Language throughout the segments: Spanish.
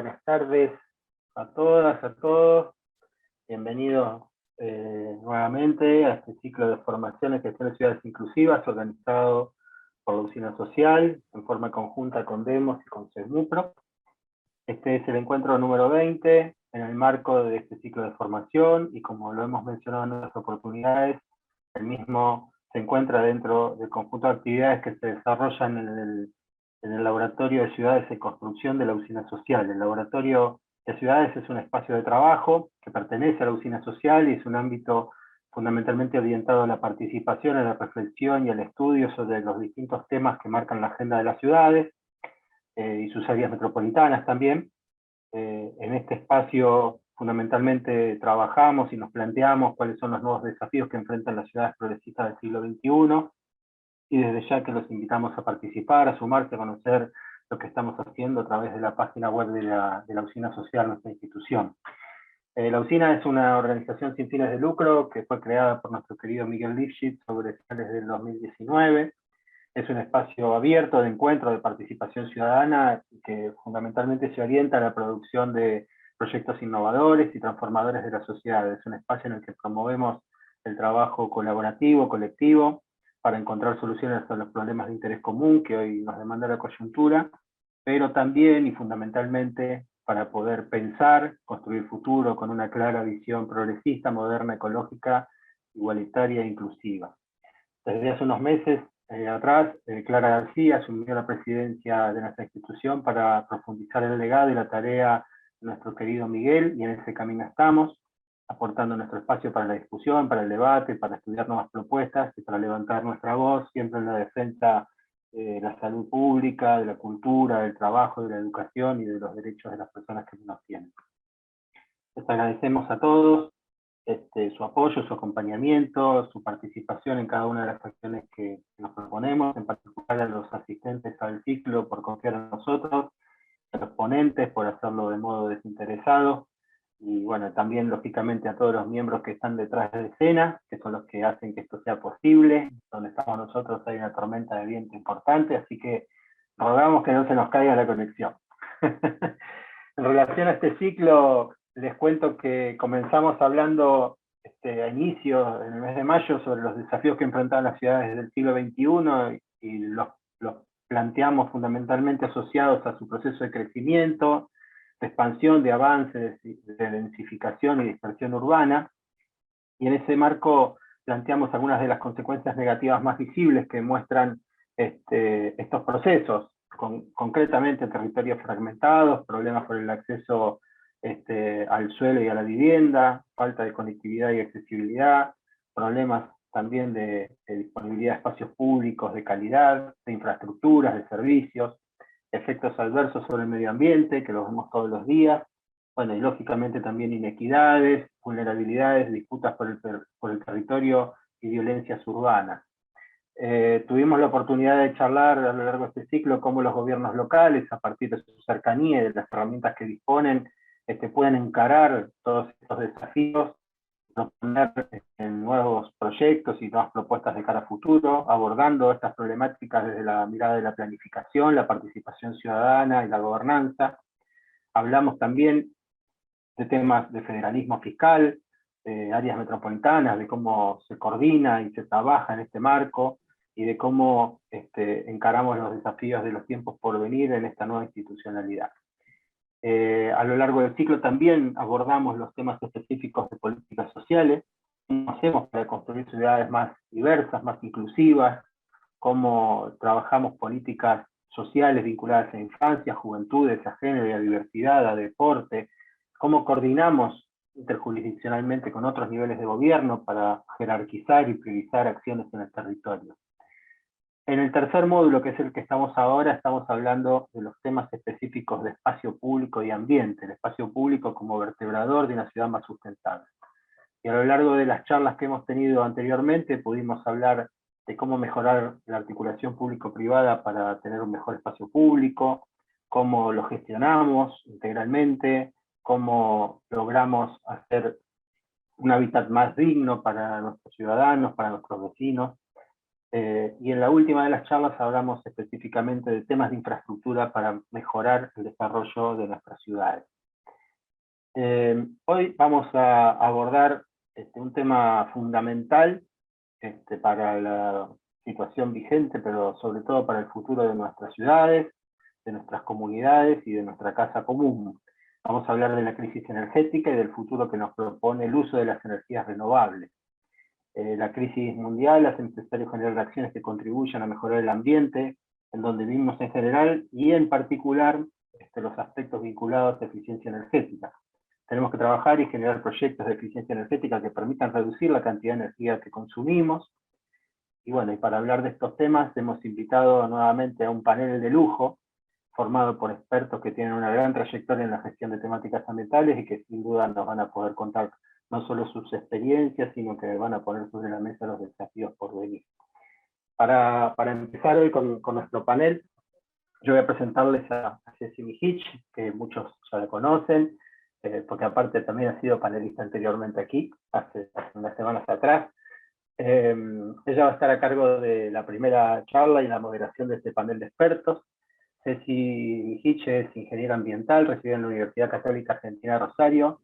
buenas tardes a todas, a todos. Bienvenidos nuevamente a este ciclo de formaciones que son ciudades inclusivas, organizado por la Usina Social, en forma conjunta con Demos y con CESMUPRO. Este es el encuentro número 20, en el marco de este ciclo de formación, y como lo hemos mencionado en otras oportunidades, el mismo se encuentra dentro del conjunto de actividades que se desarrollan en el Laboratorio de Ciudades en Construcción de la Usina Social. El Laboratorio de Ciudades es un espacio de trabajo que pertenece a la Usina Social y es un ámbito fundamentalmente orientado a la participación, a la reflexión y al estudio sobre los distintos temas que marcan la agenda de las ciudades y sus áreas metropolitanas también. En este espacio fundamentalmente trabajamos y nos planteamos cuáles son los nuevos desafíos que enfrentan las ciudades progresistas del siglo XXI, y desde ya que los invitamos a participar, a sumarse, a conocer lo que estamos haciendo a través de la página web de la Usina Social, nuestra institución. La Usina es una organización sin fines de lucro que fue creada por nuestro querido Miguel Lifshitz sobre finales del 2019. Es un espacio abierto de encuentro, de participación ciudadana, que fundamentalmente se orienta a la producción de proyectos innovadores y transformadores de la sociedad. Es un espacio en el que promovemos el trabajo colaborativo, colectivo, para encontrar soluciones a los problemas de interés común que hoy nos demanda la coyuntura, pero también y fundamentalmente para poder pensar, construir futuro con una clara visión progresista, moderna, ecológica, igualitaria e inclusiva. Desde hace unos meses atrás, Clara García asumió la presidencia de nuestra institución para profundizar el legado y la tarea de nuestro querido Miguel, y en ese camino estamos, aportando nuestro espacio para la discusión, para el debate, para estudiar nuevas propuestas y para levantar nuestra voz, siempre en la defensa de la salud pública, de la cultura, del trabajo, de la educación y de los derechos de las personas que nos tienen. Les agradecemos a todos su apoyo, su acompañamiento, su participación en cada una de las acciones que nos proponemos, en particular a los asistentes al ciclo por confiar en nosotros, a los ponentes por hacerlo de modo desinteresado, y bueno, también lógicamente a todos los miembros que están detrás de escena, que son los que hacen que esto sea posible. Donde estamos nosotros hay una tormenta de viento importante, así que rogamos que no se nos caiga la conexión. En relación a este ciclo, les cuento que comenzamos hablando a inicios, en el mes de mayo, sobre los desafíos que enfrentan las ciudades del siglo XXI, y los planteamos fundamentalmente asociados a su proceso de crecimiento, de expansión, de avance, de densificación y dispersión urbana. Y en ese marco planteamos algunas de las consecuencias negativas más visibles que muestran estos procesos, concretamente territorios fragmentados, problemas por el acceso al suelo y a la vivienda, falta de conectividad y accesibilidad, problemas también de disponibilidad de espacios públicos de calidad, de infraestructuras, de servicios, efectos adversos sobre el medio ambiente, que los vemos todos los días, bueno, y lógicamente también inequidades, vulnerabilidades, disputas por el territorio y violencias urbanas. Tuvimos la oportunidad de charlar a lo largo de este ciclo cómo los gobiernos locales, a partir de su cercanía y de las herramientas que disponen, pueden encarar todos estos desafíos, proponer nuevos proyectos y nuevas propuestas de cara a futuro, abordando estas problemáticas desde la mirada de la planificación, la participación ciudadana y la gobernanza. Hablamos también de temas de federalismo fiscal, áreas metropolitanas, de cómo se coordina y se trabaja en este marco, y de cómo encaramos los desafíos de los tiempos por venir en esta nueva institucionalidad. A lo largo del ciclo también abordamos los temas específicos de políticas sociales, cómo hacemos para construir ciudades más diversas, más inclusivas, cómo trabajamos políticas sociales vinculadas a infancia, juventudes, a género, a diversidad, a deporte, cómo coordinamos interjurisdiccionalmente con otros niveles de gobierno para jerarquizar y priorizar acciones en el territorio. En el tercer módulo, que es el que estamos ahora, estamos hablando de los temas específicos de espacio público y ambiente, el espacio público como vertebrador de una ciudad más sustentable. Y a lo largo de las charlas que hemos tenido anteriormente, pudimos hablar de cómo mejorar la articulación público-privada para tener un mejor espacio público, cómo lo gestionamos integralmente, cómo logramos hacer un hábitat más digno para nuestros ciudadanos, para nuestros vecinos. Y en la última de las charlas hablamos específicamente de temas de infraestructura para mejorar el desarrollo de nuestras ciudades. Hoy vamos a abordar un tema fundamental para la situación vigente, pero sobre todo para el futuro de nuestras ciudades, de nuestras comunidades y de nuestra casa común. Vamos a hablar de la crisis energética y del futuro que nos propone el uso de las energías renovables. La crisis mundial hace necesario generar acciones que contribuyan a mejorar el ambiente en donde vivimos en general y en particular los aspectos vinculados a eficiencia energética. Tenemos que trabajar y generar proyectos de eficiencia energética que permitan reducir la cantidad de energía que consumimos. Y bueno, y para hablar de estos temas hemos invitado nuevamente a un panel de lujo formado por expertos que tienen una gran trayectoria en la gestión de temáticas ambientales y que sin duda nos van a poder contar no solo sus experiencias, sino que van a poner sobre la mesa los desafíos por venir. Para empezar hoy con nuestro panel, yo voy a presentarles a Ceci Mijic, que muchos ya la conocen, porque aparte también ha sido panelista anteriormente aquí, hace unas semanas atrás. Ella va a estar a cargo de la primera charla y la moderación de este panel de expertos. Ceci Mijic es ingeniera ambiental, reside en la Universidad Católica Argentina de Rosario,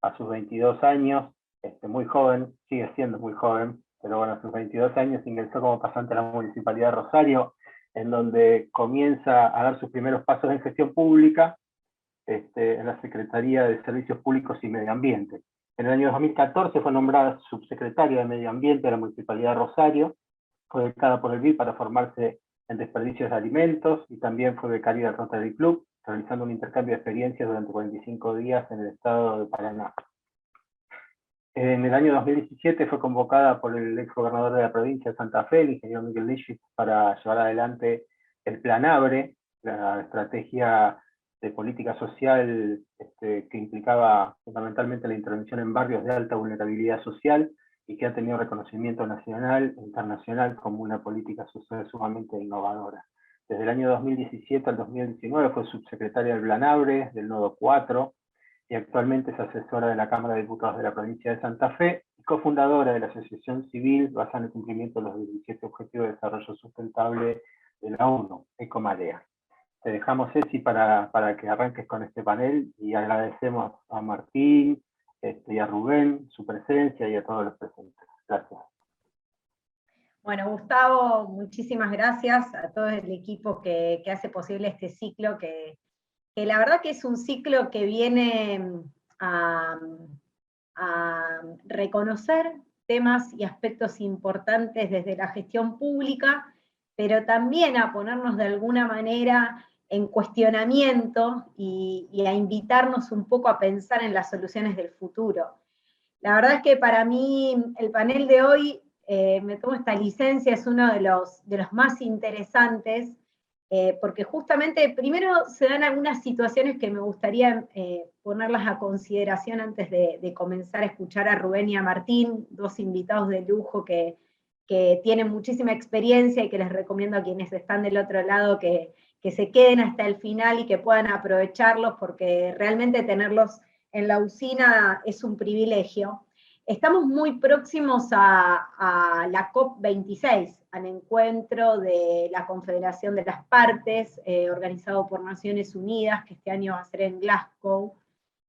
a sus 22 años, muy joven, sigue siendo muy joven, pero bueno, a sus 22 años ingresó como pasante a la Municipalidad de Rosario, en donde comienza a dar sus primeros pasos en gestión pública en la Secretaría de Servicios Públicos y Medio Ambiente. En el año 2014 fue nombrada subsecretaria de Medio Ambiente de la Municipalidad de Rosario, fue becada por el BID para formarse en desperdicios de alimentos y también fue becaria del Rotary Club, realizando un intercambio de experiencias durante 45 días en el estado de Paraná. En el año 2017 fue convocada por el exgobernador de la provincia de Santa Fe, el ingeniero Miguel Lischitz, para llevar adelante el Plan ABRE, la estrategia de política social que implicaba fundamentalmente la intervención en barrios de alta vulnerabilidad social y que ha tenido reconocimiento nacional e internacional como una política social sumamente innovadora. Desde el año 2017 al 2019 fue subsecretaria del Plan ABRE, del Nodo 4, y actualmente es asesora de la Cámara de Diputados de la provincia de Santa Fe y cofundadora de la Asociación Civil basada en el cumplimiento de los 17 Objetivos de Desarrollo Sustentable de la ONU, Ecomarea. Te dejamos, Ceci, para que arranques con este panel y agradecemos a Martín y a Rubén su presencia y a todos los presentes. Gracias. Bueno, Gustavo, muchísimas gracias a todo el equipo que hace posible este ciclo, que la verdad que es un ciclo que viene a reconocer temas y aspectos importantes desde la gestión pública, pero también a ponernos de alguna manera en cuestionamiento y a invitarnos un poco a pensar en las soluciones del futuro. La verdad es que para mí el panel de hoy, me tomo esta licencia, es uno de los más interesantes, porque justamente primero se dan algunas situaciones que me gustaría ponerlas a consideración antes de comenzar a escuchar a Rubén y a Martín, dos invitados de lujo que tienen muchísima experiencia y que les recomiendo a quienes están del otro lado que se queden hasta el final y que puedan aprovecharlos, porque realmente tenerlos en la usina es un privilegio. Estamos muy próximos a la COP26, al encuentro de la Confederación de las Partes, organizado por Naciones Unidas, que este año va a ser en Glasgow,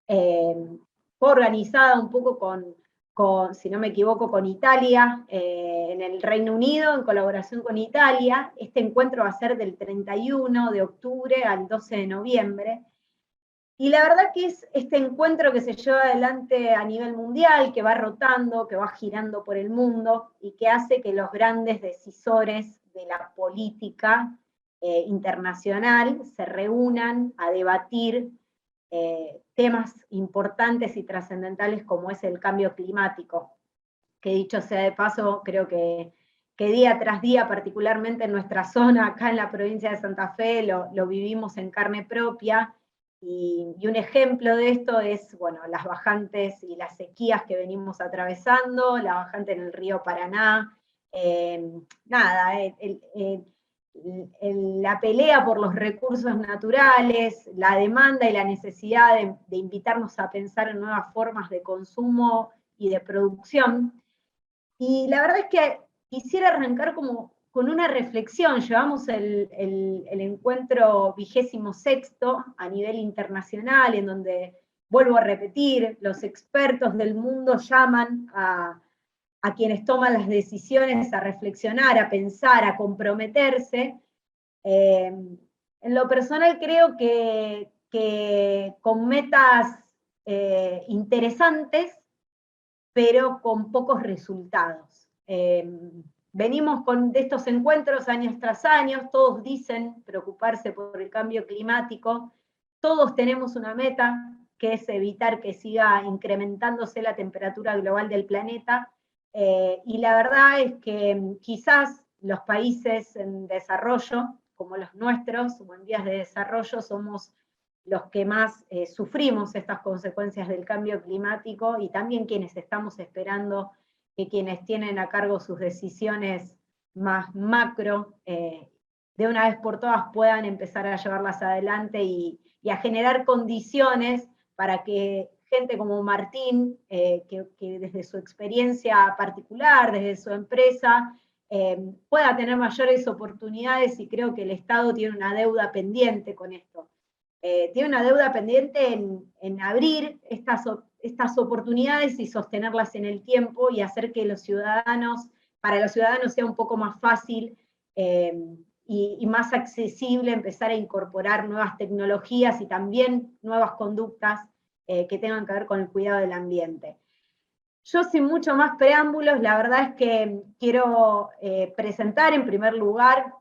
fue organizada un poco con, si no me equivoco, con Italia, en el Reino Unido, en colaboración con Italia. Este encuentro va a ser del 31 de octubre al 12 de noviembre, y la verdad que es este encuentro que se lleva adelante a nivel mundial, que va rotando, que va girando por el mundo, y que hace que los grandes decisores de la política internacional se reúnan a debatir temas importantes y trascendentales como es el cambio climático, que dicho sea de paso, creo que día tras día, particularmente en nuestra zona, acá en la provincia de Santa Fe, lo vivimos en carne propia. Y un ejemplo de esto es, bueno, las bajantes y las sequías que venimos atravesando, la bajante en el río Paraná, la pelea por los recursos naturales, la demanda y la necesidad de invitarnos a pensar en nuevas formas de consumo y de producción. Y la verdad es que quisiera arrancar como con una reflexión. Llevamos el encuentro 26º a nivel internacional, en donde, vuelvo a repetir, los expertos del mundo llaman a quienes toman las decisiones a reflexionar, a pensar, a comprometerse. En lo personal creo que con metas interesantes, pero con pocos resultados. Venimos de estos encuentros años tras años, todos dicen preocuparse por el cambio climático, todos tenemos una meta, que es evitar que siga incrementándose la temperatura global del planeta, y la verdad es que quizás los países en desarrollo, como los nuestros, o en vías de desarrollo, somos los que más sufrimos estas consecuencias del cambio climático, y también quienes estamos esperando que quienes tienen a cargo sus decisiones más macro, de una vez por todas puedan empezar a llevarlas adelante y a generar condiciones para que gente como Martín, que desde su experiencia particular, desde su empresa, pueda tener mayores oportunidades, y creo que el Estado tiene una deuda pendiente con esto. Tiene una deuda pendiente en abrir estas oportunidades y sostenerlas en el tiempo, y hacer que para los ciudadanos sea un poco más fácil y más accesible empezar a incorporar nuevas tecnologías y también nuevas conductas que tengan que ver con el cuidado del ambiente. Yo, sin mucho más preámbulos, la verdad es que quiero presentar en primer lugar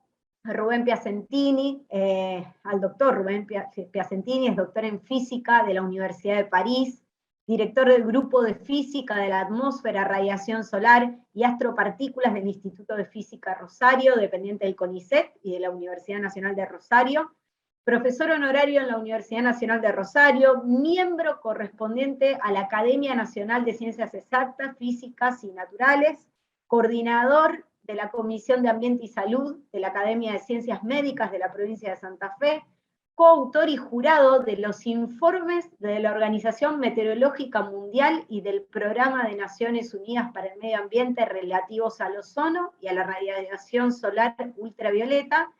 a Rubén Piacentini, al doctor Rubén Piacentini. Es doctor en física de la Universidad de París, director del Grupo de Física de la Atmósfera, Radiación Solar y Astropartículas del Instituto de Física Rosario, dependiente del CONICET y de la Universidad Nacional de Rosario, profesor honorario en la Universidad Nacional de Rosario, miembro correspondiente a la Academia Nacional de Ciencias Exactas, Físicas y Naturales, coordinador de la Comisión de Ambiente y Salud de la Academia de Ciencias Médicas de la provincia de Santa Fe, coautor y jurado de los informes de la Organización Meteorológica Mundial y del Programa de Naciones Unidas para el Medio Ambiente relativos al ozono y a la radiación solar ultravioleta,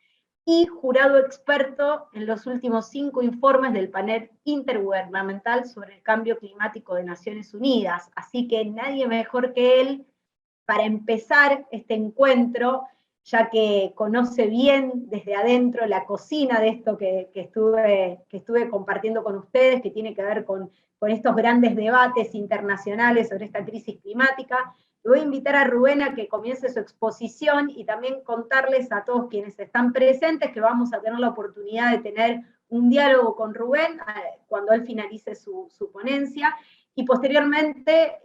y jurado experto en los últimos 5 informes del panel intergubernamental sobre el cambio climático de Naciones Unidas. Así que nadie mejor que él para empezar este encuentro, ya que conoce bien desde adentro la cocina de esto que estuve compartiendo con ustedes, que tiene que ver con estos grandes debates internacionales sobre esta crisis climática. Voy a invitar a Rubén a que comience su exposición, y también contarles a todos quienes están presentes que vamos a tener la oportunidad de tener un diálogo con Rubén cuando él finalice su ponencia, y posteriormente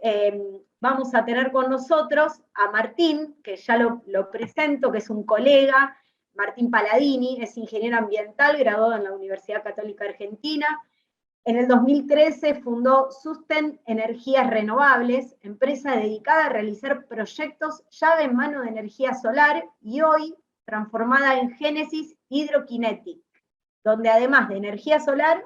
vamos a tener con nosotros a Martín, que ya lo presento, que es un colega, Martín Paladini, es ingeniero ambiental, graduado en la Universidad Católica Argentina. En el 2013 fundó Susten Energías Renovables, empresa dedicada a realizar proyectos llave en mano de energía solar, y hoy transformada en Génesis Hydrokinetic, donde además de energía solar,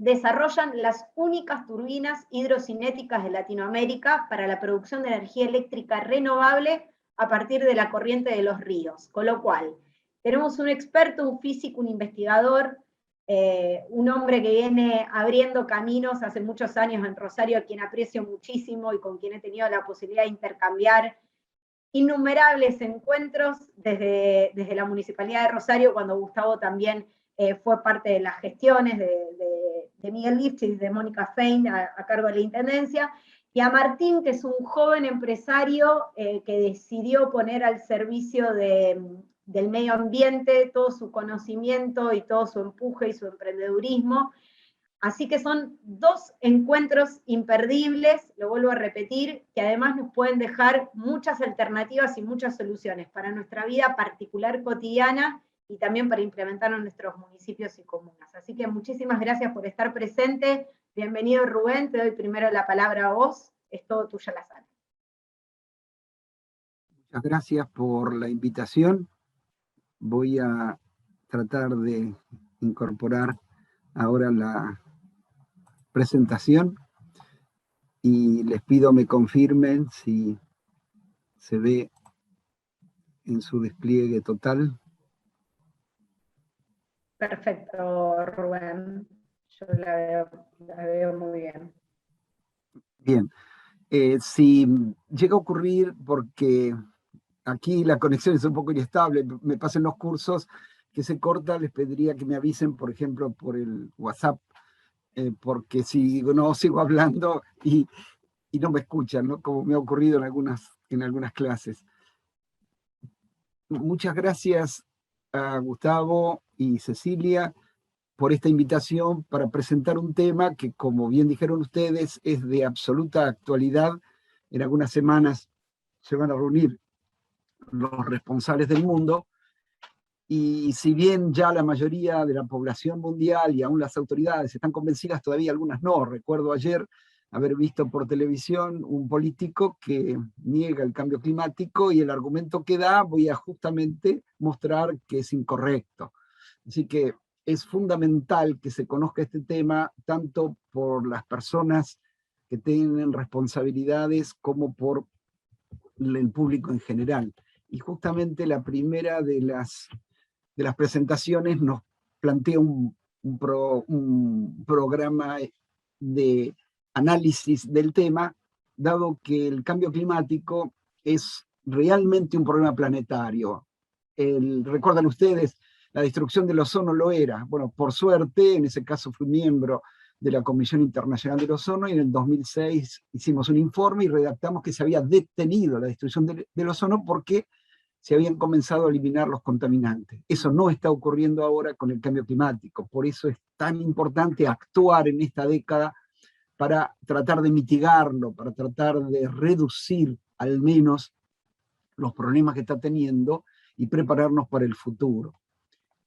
desarrollan las únicas turbinas hidrocinéticas de Latinoamérica para la producción de energía eléctrica renovable a partir de la corriente de los ríos. Con lo cual, tenemos un experto, un físico, un investigador, un hombre que viene abriendo caminos hace muchos años en Rosario, a quien aprecio muchísimo y con quien he tenido la posibilidad de intercambiar innumerables encuentros desde la Municipalidad de Rosario, cuando Gustavo también fue parte de las gestiones de Miguel Lifchitz y de Mónica Fein a cargo de la Intendencia, y a Martín, que es un joven empresario que decidió poner al servicio del medio ambiente todo su conocimiento y todo su empuje y su emprendedurismo. Así que son 2 encuentros imperdibles, lo vuelvo a repetir, que además nos pueden dejar muchas alternativas y muchas soluciones para nuestra vida particular cotidiana, y también para implementar en nuestros municipios y comunas. Así que muchísimas gracias por estar presente. Bienvenido, Rubén, te doy primero la palabra a vos. Es todo tuya la sala. Muchas gracias por la invitación. Voy a tratar de incorporar ahora la presentación y les pido me confirmen si se ve en su despliegue total. Perfecto, Rubén. Yo la veo muy bien. Bien. Si llega a ocurrir, porque aquí la conexión es un poco inestable, me pasan los cursos que se corta, les pediría que me avisen, por ejemplo, por el WhatsApp, porque si no sigo hablando y no me escuchan, ¿no? Como me ha ocurrido en algunas clases. Muchas gracias a Gustavo y Cecilia por esta invitación para presentar un tema que, como bien dijeron ustedes, es de absoluta actualidad. En algunas semanas se van a reunir los responsables del mundo, y si bien ya la mayoría de la población mundial y aún las autoridades están convencidas, todavía algunas no. Recuerdo ayer haber visto por televisión un político que niega el cambio climático, y el argumento que da voy a justamente mostrar que es incorrecto. Así que es fundamental que se conozca este tema, tanto por las personas que tienen responsabilidades como por el público en general. Y justamente la primera de las presentaciones nos plantea un programa de análisis del tema, dado que el cambio climático es realmente un problema planetario. Recuerdan ustedes, la destrucción del ozono lo era. Bueno, por suerte, en ese caso fui miembro de la Comisión Internacional del Ozono, y en el 2006 hicimos un informe y redactamos que se había detenido la destrucción del ozono porque se habían comenzado a eliminar los contaminantes. Eso no está ocurriendo ahora con el cambio climático. Por eso es tan importante actuar en esta década para tratar de mitigarlo, para tratar de reducir al menos los problemas que está teniendo y prepararnos para el futuro.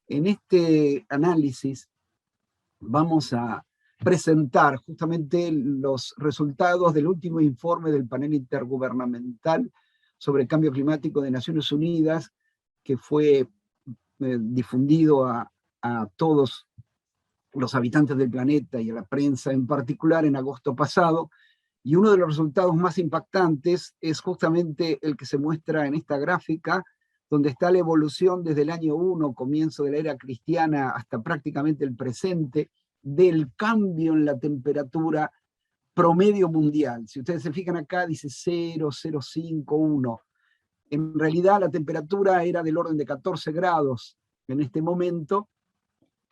En este análisis vamos a presentar justamente los resultados del último informe del panel intergubernamental sobre el cambio climático de Naciones Unidas, que fue difundido a todos los habitantes del planeta y a la prensa en particular en agosto pasado. Y uno de los resultados más impactantes es justamente el que se muestra en esta gráfica, donde está la evolución desde el año 1, comienzo de la era cristiana, hasta prácticamente el presente, del cambio en la temperatura promedio mundial. Si ustedes se fijan acá, dice 0, 0,5, 1. En realidad la temperatura era del orden de 14 grados en este momento,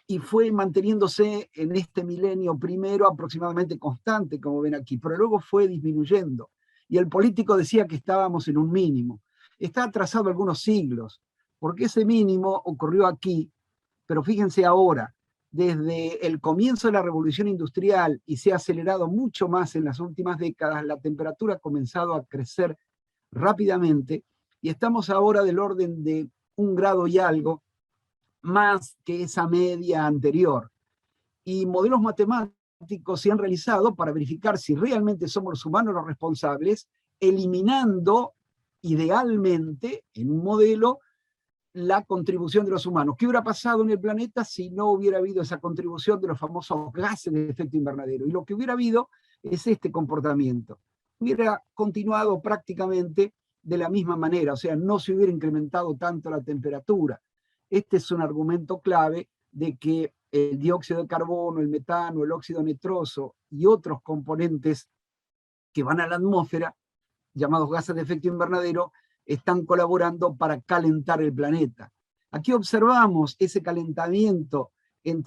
y fue manteniéndose en este milenio primero aproximadamente constante, como ven aquí, pero luego fue disminuyendo. Y el político decía que estábamos en un mínimo. Está atrasado algunos siglos, porque ese mínimo ocurrió aquí, pero fíjense ahora, desde el comienzo de la revolución industrial, y se ha acelerado mucho más en las últimas décadas, la temperatura ha comenzado a crecer rápidamente, y estamos ahora del orden de 1 grado y algo, más que esa media anterior. Y modelos matemáticos se han realizado para verificar si realmente somos los humanos los responsables, eliminando idealmente en un modelo la contribución de los humanos. ¿Qué hubiera pasado en el planeta si no hubiera habido esa contribución de los famosos gases de efecto invernadero? Y lo que hubiera habido es este comportamiento. Hubiera continuado prácticamente de la misma manera, o sea, no se hubiera incrementado tanto la temperatura. Este es un argumento clave de que el dióxido de carbono, el metano, el óxido nitroso y otros componentes que van a la atmósfera, llamados gases de efecto invernadero, están colaborando para calentar el planeta. Aquí observamos ese calentamiento en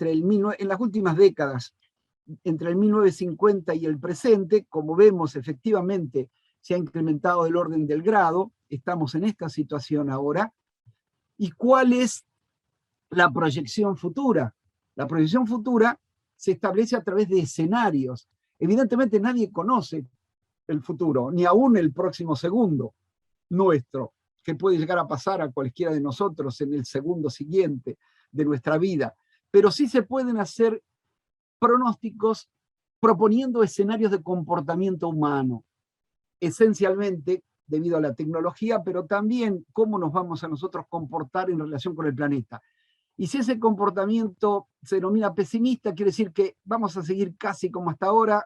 las últimas décadas, entre el 1950 y el presente. Como vemos, efectivamente se ha incrementado el orden del grado, estamos en esta situación ahora. ¿Y cuál es la proyección futura? La proyección futura se establece a través de escenarios. Evidentemente nadie conoce el futuro, ni aún el próximo segundo nuestro, que puede llegar a pasar a cualquiera de nosotros en el segundo siguiente de nuestra vida. Pero sí se pueden hacer pronósticos proponiendo escenarios de comportamiento humano, esencialmente debido a la tecnología, pero también cómo nos vamos a nosotros comportar en relación con el planeta. Y si ese comportamiento se denomina pesimista, quiere decir que vamos a seguir casi como hasta ahora,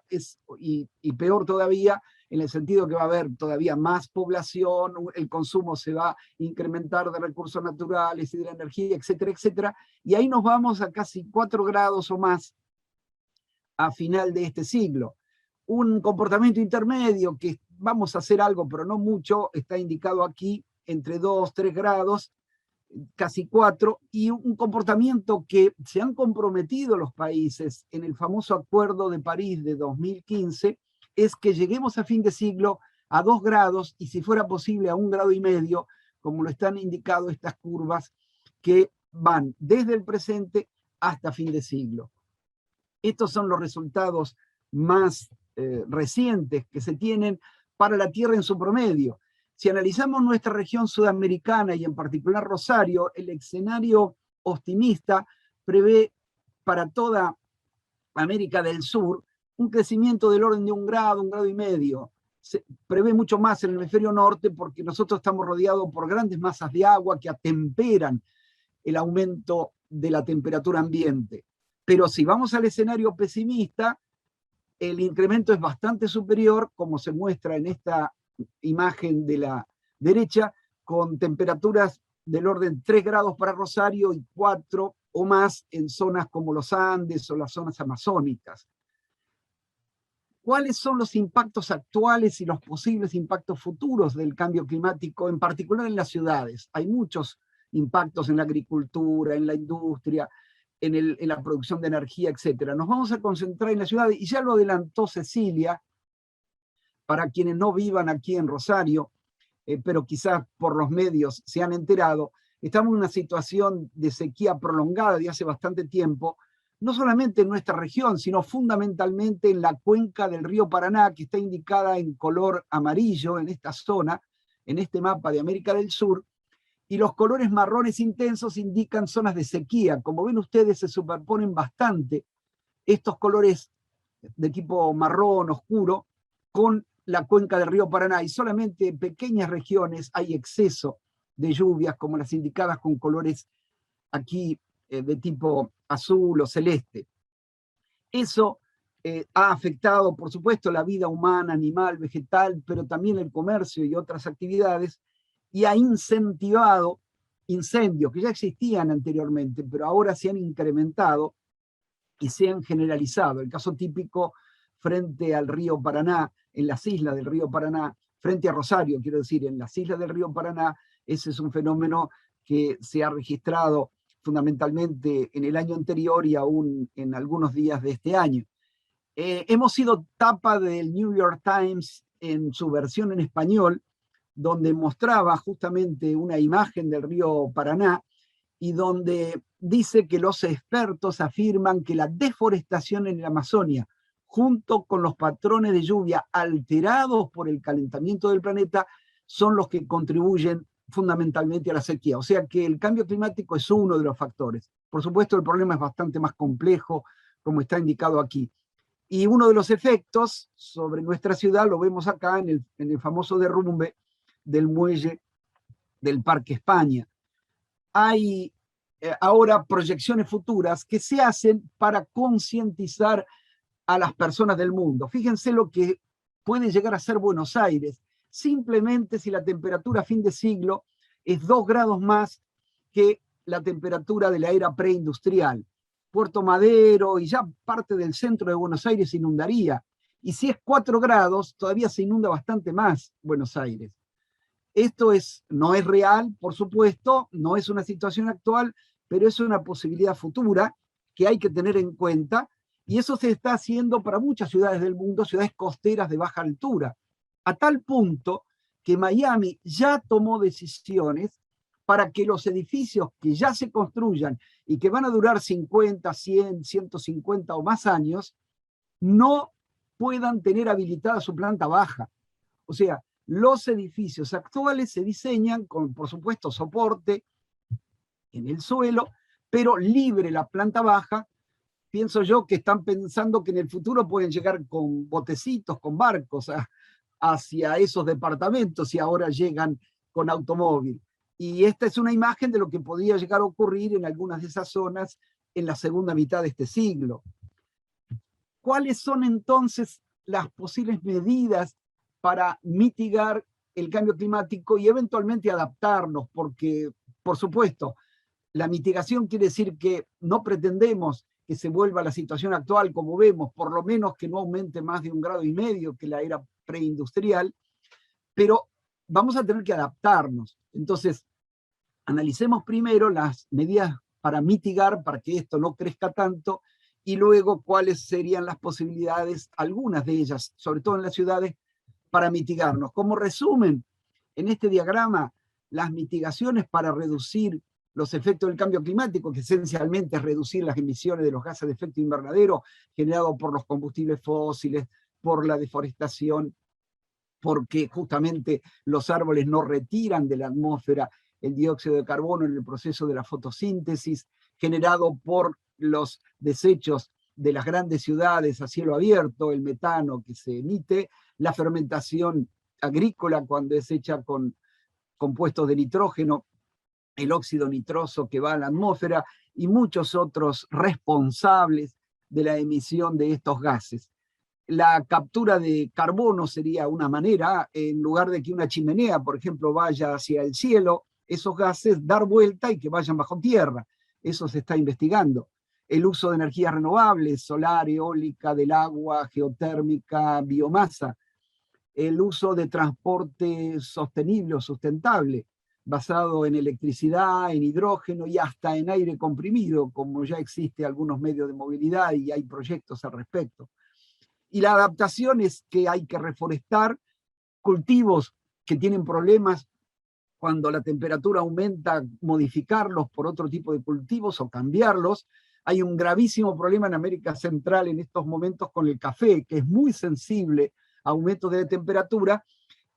y peor todavía, en el sentido que va a haber todavía más población, el consumo se va a incrementar de recursos naturales y de la energía, etcétera, etcétera, y ahí nos vamos a casi 4 grados o más a final de este siglo. Un comportamiento intermedio que vamos a hacer algo, pero no mucho, está indicado aquí, entre 2, 3 grados, casi 4, y un comportamiento que se han comprometido los países en el famoso Acuerdo de París de 2015, es que lleguemos a fin de siglo a 2 grados, y si fuera posible a 1,5 grados, como lo están indicando estas curvas, que van desde el presente hasta fin de siglo. Estos son los resultados más recientes que se tienen para la Tierra en su promedio. Si analizamos nuestra región sudamericana y en particular Rosario, el escenario optimista prevé para toda América del Sur un crecimiento del orden de 1 grado, 1,5 grados. Se prevé mucho más en el hemisferio norte porque nosotros estamos rodeados por grandes masas de agua que atemperan el aumento de la temperatura ambiente. Pero si vamos al escenario pesimista, el incremento es bastante superior, como se muestra en esta imagen de la derecha, con temperaturas del orden 3 grados para Rosario y 4 o más en zonas como los Andes o las zonas amazónicas. ¿Cuáles son los impactos actuales y los posibles impactos futuros del cambio climático, en particular en las ciudades? Hay muchos impactos en la agricultura, en la industria, en la producción de energía, etc. Nos vamos a concentrar en las ciudades, y ya lo adelantó Cecilia, para quienes no vivan aquí en Rosario, pero quizás por los medios se han enterado, estamos en una situación de sequía prolongada de hace bastante tiempo, no solamente en nuestra región, sino fundamentalmente en la cuenca del río Paraná, que está indicada en color amarillo en esta zona, en este mapa de América del Sur, y los colores marrones intensos indican zonas de sequía. Como ven ustedes, se superponen bastante estos colores de tipo marrón oscuro con la cuenca del río Paraná, y solamente en pequeñas regiones hay exceso de lluvias, como las indicadas con colores aquí de tipo azul o celeste. Eso ha afectado, por supuesto, la vida humana, animal, vegetal, pero también el comercio y otras actividades, y ha incentivado incendios que ya existían anteriormente, pero ahora se han incrementado y se han generalizado. El caso típico frente al río Paraná, en las islas del río Paraná, frente a Rosario, quiero decir, en las islas del río Paraná, ese es un fenómeno que se ha registrado fundamentalmente en el año anterior y aún en algunos días de este año. Hemos sido tapa del New York Times en su versión en español, donde mostraba justamente una imagen del río Paraná y donde dice que los expertos afirman que la deforestación en la Amazonia, junto con los patrones de lluvia alterados por el calentamiento del planeta, son los que contribuyen fundamentalmente a la sequía. O sea que el cambio climático es uno de los factores. Por supuesto, el problema es bastante más complejo, como está indicado aquí. Y uno de los efectos sobre nuestra ciudad lo vemos acá en el famoso derrumbe del muelle del Parque España. Hay ahora proyecciones futuras que se hacen para concientizar a las personas del mundo. Fíjense lo que puede llegar a ser Buenos Aires, simplemente si la temperatura a fin de siglo es 2 grados más que la temperatura de la era preindustrial. Puerto Madero y ya parte del centro de Buenos Aires se inundaría. Y si es 4 grados, todavía se inunda bastante más Buenos Aires. Esto no es real, por supuesto, no es una situación actual, pero es una posibilidad futura que hay que tener en cuenta, y eso se está haciendo para muchas ciudades del mundo, ciudades costeras de baja altura, a tal punto que Miami ya tomó decisiones para que los edificios que ya se construyan y que van a durar 50, 100, 150 o más años, no puedan tener habilitada su planta baja. O sea, los edificios actuales se diseñan con, por supuesto, soporte en el suelo, pero libre la planta baja. Pienso yo que están pensando que en el futuro pueden llegar con botecitos, con barcos hacia esos departamentos, y ahora llegan con automóvil. Y esta es una imagen de lo que podría llegar a ocurrir en algunas de esas zonas en la segunda mitad de este siglo. ¿Cuáles son entonces las posibles medidas para mitigar el cambio climático y eventualmente adaptarnos, porque, por supuesto, la mitigación quiere decir que no pretendemos que se vuelva a la situación actual, como vemos, por lo menos que no aumente más de 1,5 grados que la era preindustrial, pero vamos a tener que adaptarnos. Entonces, analicemos primero las medidas para mitigar, para que esto no crezca tanto, y luego cuáles serían las posibilidades, algunas de ellas, sobre todo en las ciudades, para mitigarnos. Como resumen, en este diagrama, las mitigaciones para reducir los efectos del cambio climático, que esencialmente es reducir las emisiones de los gases de efecto invernadero generados por los combustibles fósiles, por la deforestación, porque justamente los árboles no retiran de la atmósfera el dióxido de carbono en el proceso de la fotosíntesis, generado por los desechos de las grandes ciudades a cielo abierto, el metano que se emite, la fermentación agrícola cuando es hecha con compuestos de nitrógeno, el óxido nitroso que va a la atmósfera y muchos otros responsables de la emisión de estos gases. La captura de carbono sería una manera, en lugar de que una chimenea, por ejemplo, vaya hacia el cielo, esos gases dar vuelta y que vayan bajo tierra. Eso se está investigando. El uso de energías renovables, solar, eólica, del agua, geotérmica, biomasa. El uso de transporte sostenible o sustentable, basado en electricidad, en hidrógeno y hasta en aire comprimido, como ya existe algunos medios de movilidad y hay proyectos al respecto. Y la adaptación es que hay que reforestar cultivos que tienen problemas cuando la temperatura aumenta, modificarlos por otro tipo de cultivos o cambiarlos. Hay un gravísimo problema en América Central en estos momentos con el café, que es muy sensible a aumentos de temperatura,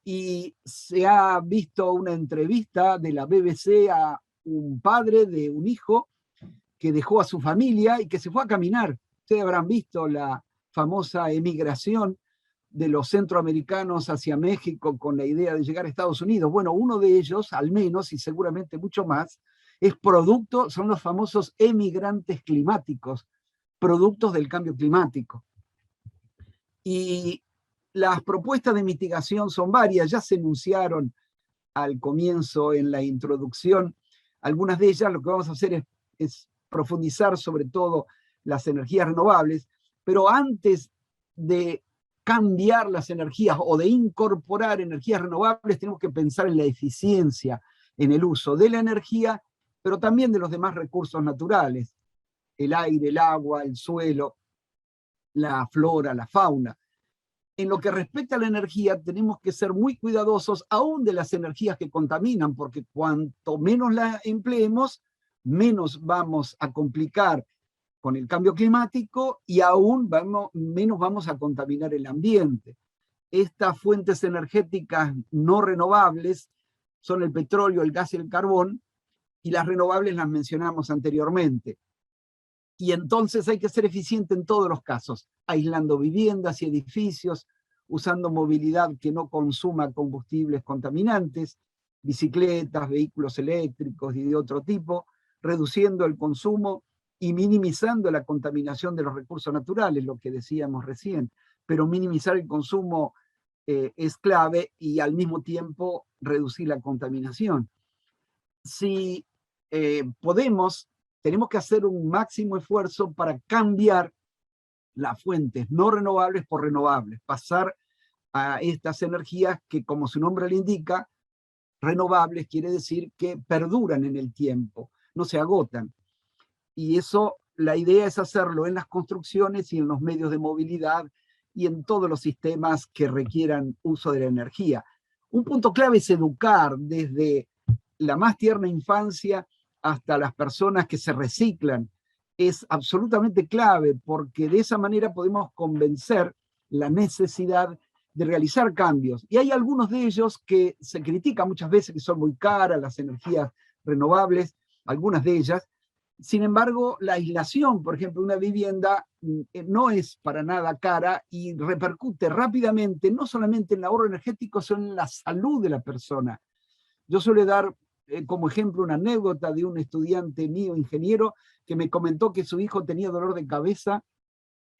y se ha visto una entrevista de la BBC a un padre de un hijo que dejó a su familia y que se fue a caminar. Ustedes habrán visto la famosa emigración de los centroamericanos hacia México con la idea de llegar a Estados Unidos. Bueno, uno de ellos, al menos, y seguramente mucho más, es producto, son los famosos emigrantes climáticos, productos del cambio climático. Y las propuestas de mitigación son varias, ya se enunciaron al comienzo en la introducción. Algunas de ellas, lo que vamos a hacer es profundizar sobre todo las energías renovables, pero antes de cambiar las energías o de incorporar energías renovables, tenemos que pensar en la eficiencia, en el uso de la energía, pero también de los demás recursos naturales, el aire, el agua, el suelo, la flora, la fauna. En lo que respecta a la energía, tenemos que ser muy cuidadosos aún de las energías que contaminan, porque cuanto menos la empleemos, menos vamos a complicar con el cambio climático y aún menos vamos a contaminar el ambiente. Estas fuentes energéticas no renovables son el petróleo, el gas y el carbón, y las renovables las mencionamos anteriormente. Y entonces hay que ser eficiente en todos los casos, aislando viviendas y edificios, usando movilidad que no consuma combustibles contaminantes, bicicletas, vehículos eléctricos y de otro tipo, reduciendo el consumo y minimizando la contaminación de los recursos naturales, lo que decíamos recién. Pero minimizar el consumo es clave y al mismo tiempo reducir la contaminación. Si tenemos que hacer un máximo esfuerzo para cambiar las fuentes no renovables por renovables, pasar a estas energías que, como su nombre le indica, renovables quiere decir que perduran en el tiempo, no se agotan. Y eso, la idea es hacerlo en las construcciones y en los medios de movilidad y en todos los sistemas que requieran uso de la energía. Un punto clave es educar desde la más tierna infancia hasta las personas que se reciclan. Es absolutamente clave porque de esa manera podemos convencer la necesidad de realizar cambios. Y hay algunos de ellos que se critican muchas veces que son muy caras las energías renovables, algunas de ellas. Sin embargo, la aislación, por ejemplo, una vivienda no es para nada cara y repercute rápidamente, no solamente en el ahorro energético, sino en la salud de la persona. Yo suelo dar como ejemplo una anécdota de un estudiante mío, ingeniero, que me comentó que su hijo tenía dolor de cabeza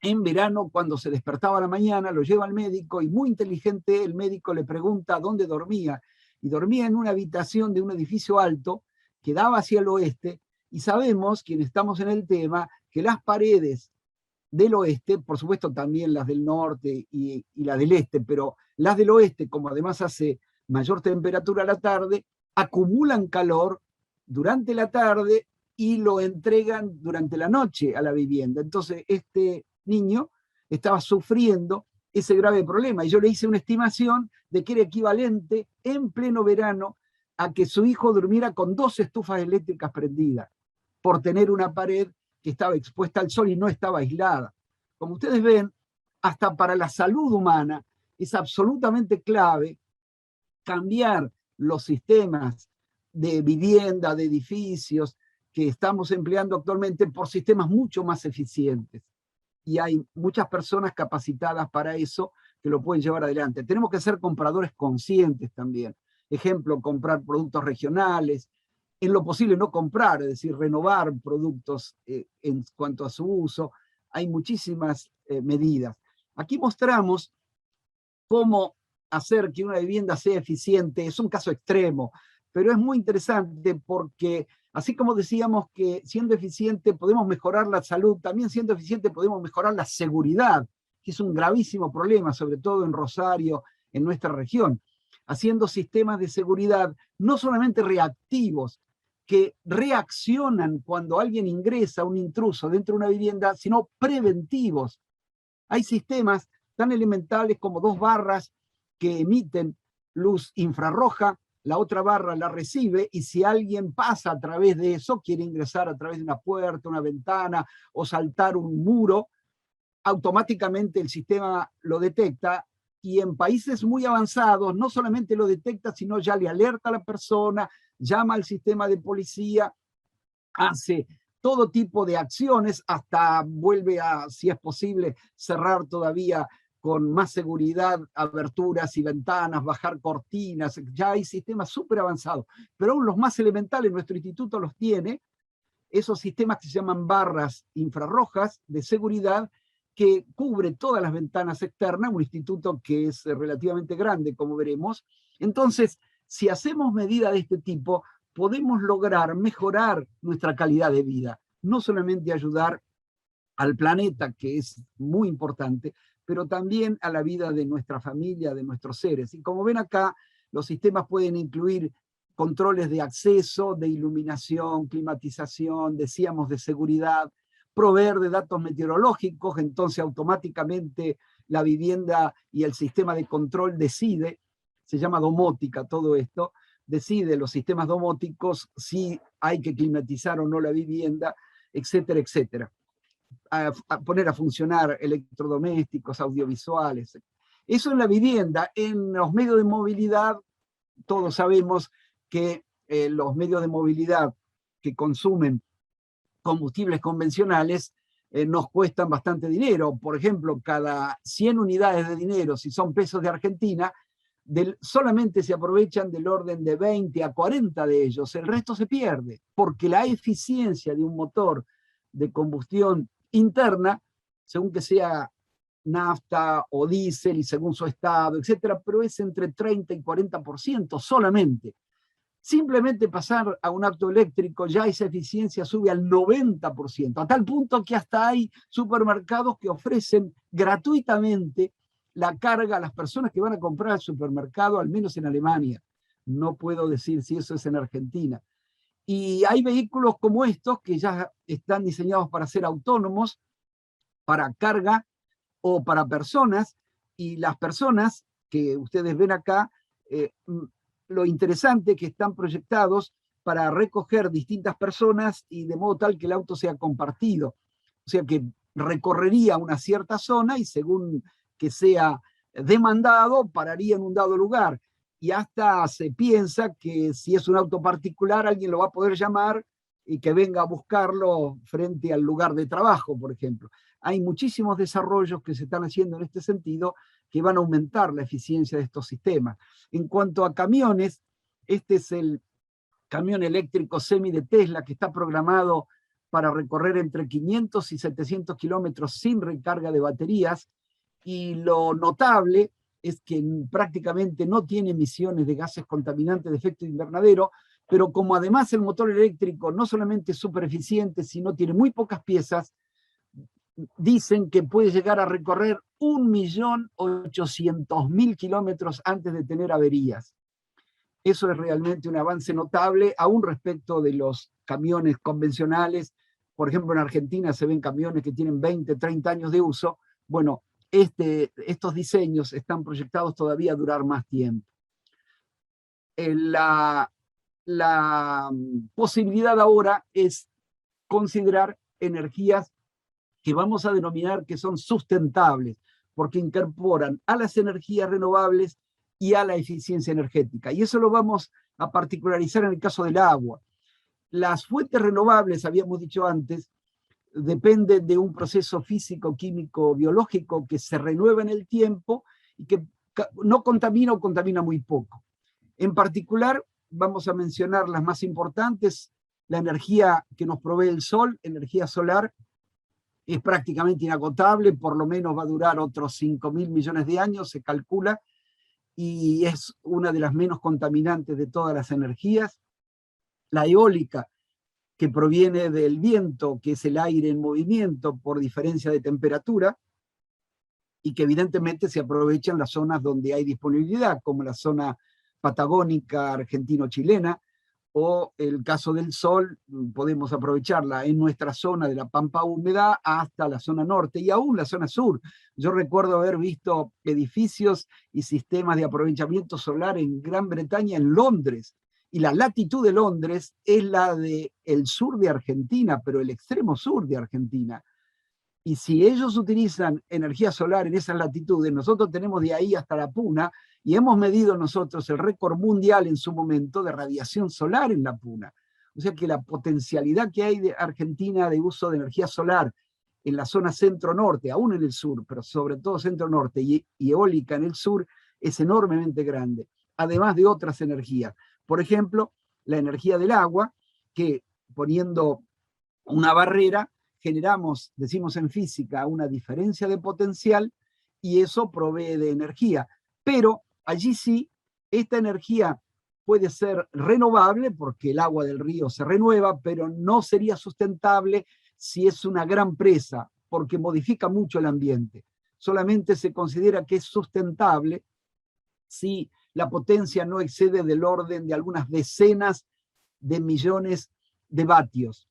en verano, cuando se despertaba a la mañana, lo lleva al médico y muy inteligente el médico le pregunta dónde dormía. Y dormía en una habitación de un edificio alto que daba hacia el oeste, y sabemos, quienes estamos en el tema, que las paredes del oeste, por supuesto también las del norte y las del este, pero las del oeste, como además hace mayor temperatura a la tarde, acumulan calor durante la tarde y lo entregan durante la noche a la vivienda. Entonces este niño estaba sufriendo ese grave problema, y yo le hice una estimación de que era equivalente en pleno verano a que su hijo durmiera con 2 estufas eléctricas prendidas, por tener una pared que estaba expuesta al sol y no estaba aislada. Como ustedes ven, hasta para la salud humana es absolutamente clave cambiar los sistemas de vivienda, de edificios que estamos empleando actualmente por sistemas mucho más eficientes. Y hay muchas personas capacitadas para eso que lo pueden llevar adelante. Tenemos que ser compradores conscientes también. Ejemplo, comprar productos regionales, en lo posible no comprar, es decir, renovar productos en cuanto a su uso. Hay muchísimas medidas. Aquí mostramos cómo hacer que una vivienda sea eficiente. Es un caso extremo, pero es muy interesante porque, así como decíamos que siendo eficiente podemos mejorar la salud, también siendo eficiente podemos mejorar la seguridad, que es un gravísimo problema, sobre todo en Rosario, en nuestra región, haciendo sistemas de seguridad no solamente reactivos, que reaccionan cuando alguien ingresa, un intruso dentro de una vivienda, sino preventivos. Hay sistemas tan elementales como 2 barras que emiten luz infrarroja, la otra barra la recibe, y si alguien pasa a través de eso, quiere ingresar a través de una puerta, una ventana o saltar un muro, automáticamente el sistema lo detecta, y en países muy avanzados no solamente lo detecta, sino ya le alerta a la persona, llama al sistema de policía, hace todo tipo de acciones, hasta vuelve a, si es posible, cerrar todavía con más seguridad aberturas y ventanas, bajar cortinas. Ya hay sistemas súper avanzados, pero aún los más elementales, nuestro instituto los tiene, esos sistemas que se llaman barras infrarrojas de seguridad, que cubre todas las ventanas externas, un instituto que es relativamente grande, como veremos. Entonces, si hacemos medidas de este tipo, podemos lograr mejorar nuestra calidad de vida, no solamente ayudar al planeta, que es muy importante, pero también a la vida de nuestra familia, de nuestros seres. Y como ven acá, los sistemas pueden incluir controles de acceso, de iluminación, climatización, decíamos de seguridad, proveer de datos meteorológicos, entonces automáticamente la vivienda y el sistema de control decide, se llama domótica todo esto, decide los sistemas domóticos si hay que climatizar o no la vivienda, etcétera, etcétera. A poner a funcionar electrodomésticos, audiovisuales. Eso en la vivienda. En los medios de movilidad, todos sabemos que los medios de movilidad que consumen combustibles convencionales nos cuestan bastante dinero. Por ejemplo, cada 100 unidades de dinero, si son pesos de Argentina, solamente se aprovechan del orden de 20 a 40 de ellos. El resto se pierde, porque la eficiencia de un motor de combustión interna, según que sea nafta o diésel y según su estado, etcétera, pero es entre 30 y 40% solamente. Simplemente pasar a un auto eléctrico, ya esa eficiencia sube al 90%, a tal punto que hasta hay supermercados que ofrecen gratuitamente la carga a las personas que van a comprar al supermercado, al menos en Alemania. No puedo decir si eso es en Argentina. Y hay vehículos como estos que ya están diseñados para ser autónomos, para carga o para personas, y las personas que ustedes ven acá, lo interesante es que están proyectados para recoger distintas personas y de modo tal que el auto sea compartido. O sea que recorrería una cierta zona y según que sea demandado, pararía en un dado lugar. Y hasta se piensa que si es un auto particular, alguien lo va a poder llamar y que venga a buscarlo frente al lugar de trabajo, por ejemplo. Hay muchísimos desarrollos que se están haciendo en este sentido que van a aumentar la eficiencia de estos sistemas. En cuanto a camiones, este es el camión eléctrico semi de Tesla que está programado para recorrer entre 500 y 700 kilómetros sin recarga de baterías, y lo notable es que prácticamente no tiene emisiones de gases contaminantes de efecto invernadero, pero como además el motor eléctrico no solamente es súper eficiente, sino tiene muy pocas piezas, dicen que puede llegar a recorrer 1.800.000 kilómetros antes de tener averías. Eso es realmente un avance notable, aún respecto de los camiones convencionales. Por ejemplo, en Argentina se ven camiones que tienen 20, 30 años de uso. Bueno, estos diseños están proyectados todavía a durar más tiempo. La posibilidad ahora es considerar energías que vamos a denominar que son sustentables, porque incorporan a las energías renovables y a la eficiencia energética. Y eso lo vamos a particularizar en el caso del agua. Las fuentes renovables, habíamos dicho antes, dependen de un proceso físico, químico, biológico que se renueva en el tiempo y que no contamina o contamina muy poco. En particular, vamos a mencionar las más importantes: la energía que nos provee el sol, energía solar, es prácticamente inagotable, por lo menos va a durar otros 5.000 millones de años, se calcula, y es una de las menos contaminantes de todas las energías. La eólica, que proviene del viento, que es el aire en movimiento por diferencia de temperatura, y que evidentemente se aprovecha en las zonas donde hay disponibilidad, como la zona patagónica argentino-chilena, o el caso del sol, podemos aprovecharla en nuestra zona de la pampa húmeda hasta la zona norte y aún la zona sur. Yo recuerdo haber visto edificios y sistemas de aprovechamiento solar en Gran Bretaña, en Londres, y la latitud de Londres es la del sur de Argentina, pero el extremo sur de Argentina. Y si ellos utilizan energía solar en esas latitudes, nosotros tenemos de ahí hasta la Puna, y hemos medido nosotros el récord mundial en su momento de radiación solar en la Puna. O sea que la potencialidad que hay de Argentina de uso de energía solar en la zona centro-norte, aún en el sur, pero sobre todo centro-norte y eólica en el sur, es enormemente grande, además de otras energías. Por ejemplo, la energía del agua, que poniendo una barrera, generamos, decimos en física, una diferencia de potencial y eso provee de energía. Pero allí sí, esta energía puede ser renovable porque el agua del río se renueva, pero no sería sustentable si es una gran presa, porque modifica mucho el ambiente. Solamente se considera que es sustentable si la potencia no excede del orden de algunas decenas de millones de vatios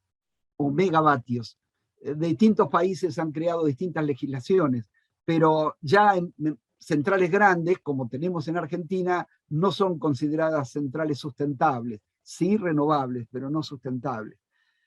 o megavatios. De distintos países han creado distintas legislaciones, pero ya en centrales grandes, como tenemos en Argentina, no son consideradas centrales sustentables, sí renovables, pero no sustentables.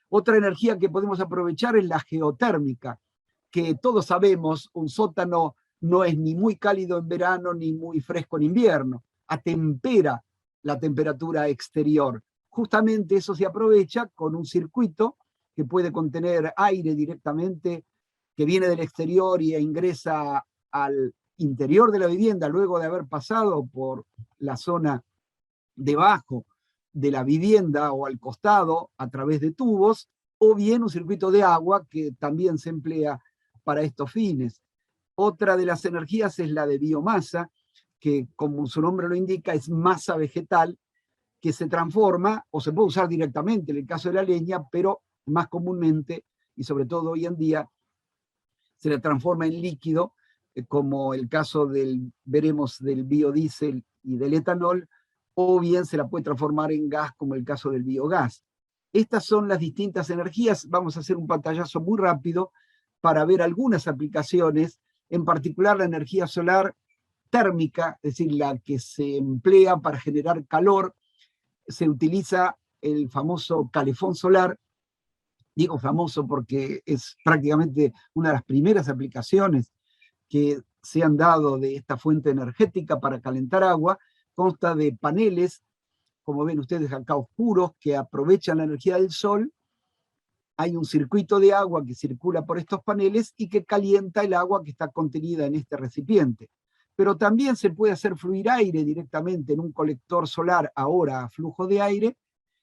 Otra energía que podemos aprovechar es la geotérmica, que todos sabemos, un sótano no es ni muy cálido en verano ni muy fresco en invierno, atempera la temperatura exterior. Justamente eso se aprovecha con un circuito que puede contener aire directamente, que viene del exterior y ingresa al interior de la vivienda luego de haber pasado por la zona debajo de la vivienda o al costado a través de tubos, o bien un circuito de agua que también se emplea para estos fines. Otra de las energías es la de biomasa, que como su nombre lo indica es masa vegetal que se transforma o se puede usar directamente en el caso de la leña, pero más comúnmente y sobre todo hoy en día se la transforma en líquido, como el caso veremos del biodiesel y del etanol, o bien se la puede transformar en gas, como el caso del biogás. Estas son las distintas energías. Vamos a hacer un pantallazo muy rápido para ver algunas aplicaciones, en particular la energía solar térmica, es decir, la que se emplea para generar calor. Se utiliza el famoso calefón solar. Digo famoso porque es prácticamente una de las primeras aplicaciones que se han dado de esta fuente energética para calentar agua. Consta de paneles, como ven ustedes acá oscuros, que aprovechan la energía del sol. Hay un circuito de agua que circula por estos paneles y que calienta el agua que está contenida en este recipiente. Pero también se puede hacer fluir aire directamente en un colector solar, ahora a flujo de aire.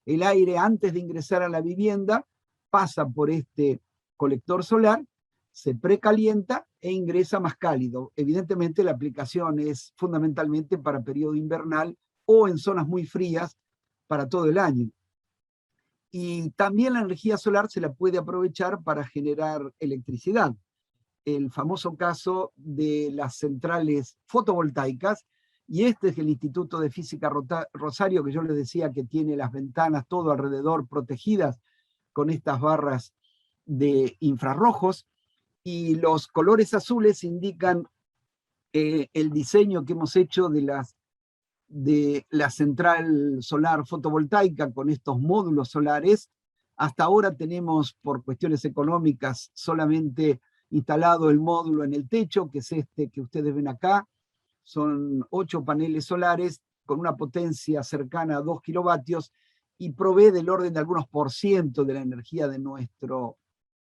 El aire, antes de ingresar a la vivienda, pasa por este colector solar, se precalienta e ingresa más cálido. Evidentemente la aplicación es fundamentalmente para periodo invernal o en zonas muy frías para todo el año. Y también la energía solar se la puede aprovechar para generar electricidad. El famoso caso de las centrales fotovoltaicas, y este es el Instituto de Física Rosario, que yo les decía que tiene las ventanas todo alrededor protegidas con estas barras de infrarrojos, y los colores azules indican el diseño que hemos hecho de la central solar fotovoltaica con estos módulos solares. Hasta ahora tenemos, por cuestiones económicas, solamente instalado el módulo en el techo, que es este que ustedes ven acá. Son 8 paneles solares con una potencia cercana a 2 kilovatios y provee del orden de algunos % de la energía de nuestro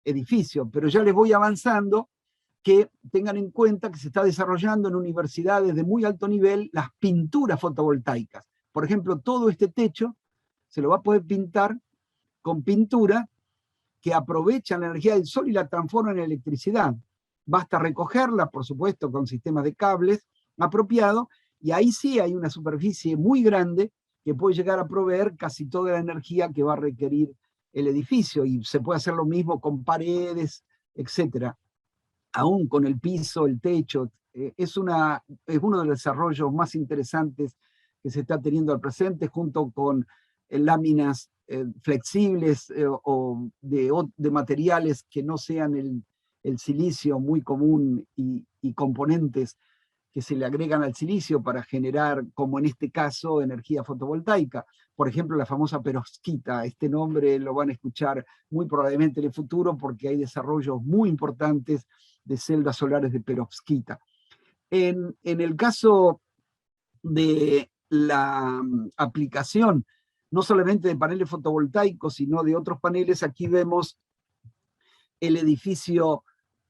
edificio. Pero ya les voy avanzando que tengan en cuenta que se está desarrollando en universidades de muy alto nivel las pinturas fotovoltaicas. Por ejemplo, todo este techo se lo va a poder pintar con pintura que aprovechan la energía del sol y la transforman en electricidad. Basta recogerla, por supuesto, con sistemas de cables apropiados, y ahí sí hay una superficie muy grande que puede llegar a proveer casi toda la energía que va a requerir el edificio, y se puede hacer lo mismo con paredes, etcétera, aún con el piso, el techo. Es uno de los desarrollos más interesantes que se está teniendo al presente, junto con láminas flexibles o de materiales que no sean el silicio muy común, y componentes que se le agregan al silicio para generar, como en este caso, energía fotovoltaica. Por ejemplo, la famosa perovskita. Este nombre lo van a escuchar muy probablemente en el futuro, porque hay desarrollos muy importantes de celdas solares de perovskita. En el caso de la aplicación, no solamente de paneles fotovoltaicos, sino de otros paneles, aquí vemos el edificio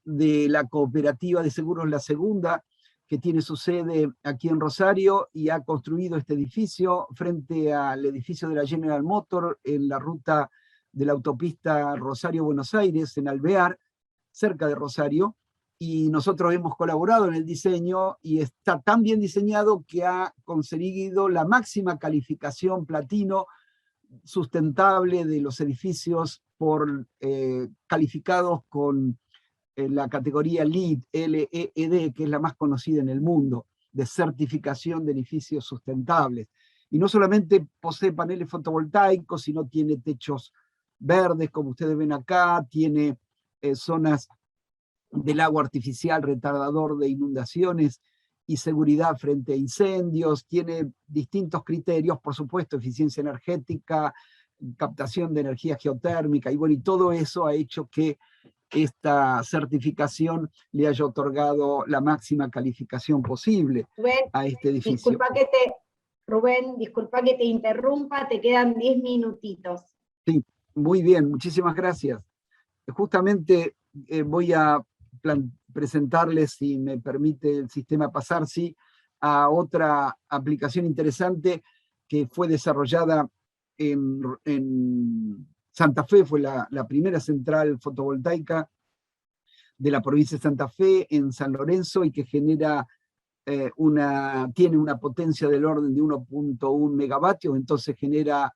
de la Cooperativa de Seguros La Segunda, que tiene su sede aquí en Rosario, y ha construido este edificio frente al edificio de la General Motors en la ruta de la autopista Rosario-Buenos Aires, en Alvear, cerca de Rosario, y nosotros hemos colaborado en el diseño, y está tan bien diseñado que ha conseguido la máxima calificación platino sustentable de los edificios calificados con la categoría LEED, LEED, que es la más conocida en el mundo, de certificación de edificios sustentables. Y no solamente posee paneles fotovoltaicos, sino tiene techos verdes, como ustedes ven acá, tiene zonas del agua artificial, retardador de inundaciones y seguridad frente a incendios, tiene distintos criterios, por supuesto, eficiencia energética, captación de energía geotérmica, y bueno, y todo eso ha hecho que esta certificación le haya otorgado la máxima calificación posible a este edificio. Rubén, disculpa que te interrumpa, te quedan 10 minutitos. Sí, muy bien, muchísimas gracias. Justamente voy a presentarles, si me permite el sistema pasar, sí, a otra aplicación interesante que fue desarrollada en Santa Fe. Fue la primera central fotovoltaica de la provincia de Santa Fe, en San Lorenzo, y que genera tiene una potencia del orden de 1.1 megavatios, entonces genera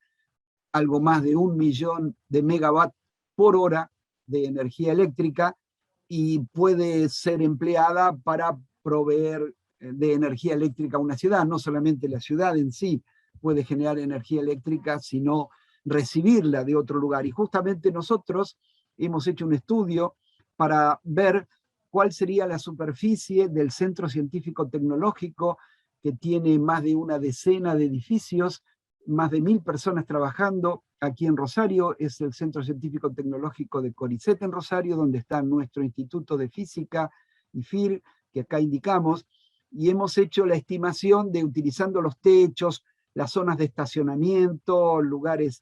algo más de 1 millón de megavatios por hora de energía eléctrica, y puede ser empleada para proveer de energía eléctrica a una ciudad. No solamente la ciudad en sí puede generar energía eléctrica, sino recibirla de otro lugar. Y justamente nosotros hemos hecho un estudio para ver cuál sería la superficie del Centro Científico Tecnológico, que tiene más de una decena de edificios, más de 1000 personas trabajando aquí en Rosario. Es el Centro Científico Tecnológico de CONICET en Rosario, donde está nuestro Instituto de Física y FIR, que acá indicamos, y hemos hecho la estimación de, utilizando los techos, las zonas de estacionamiento, lugares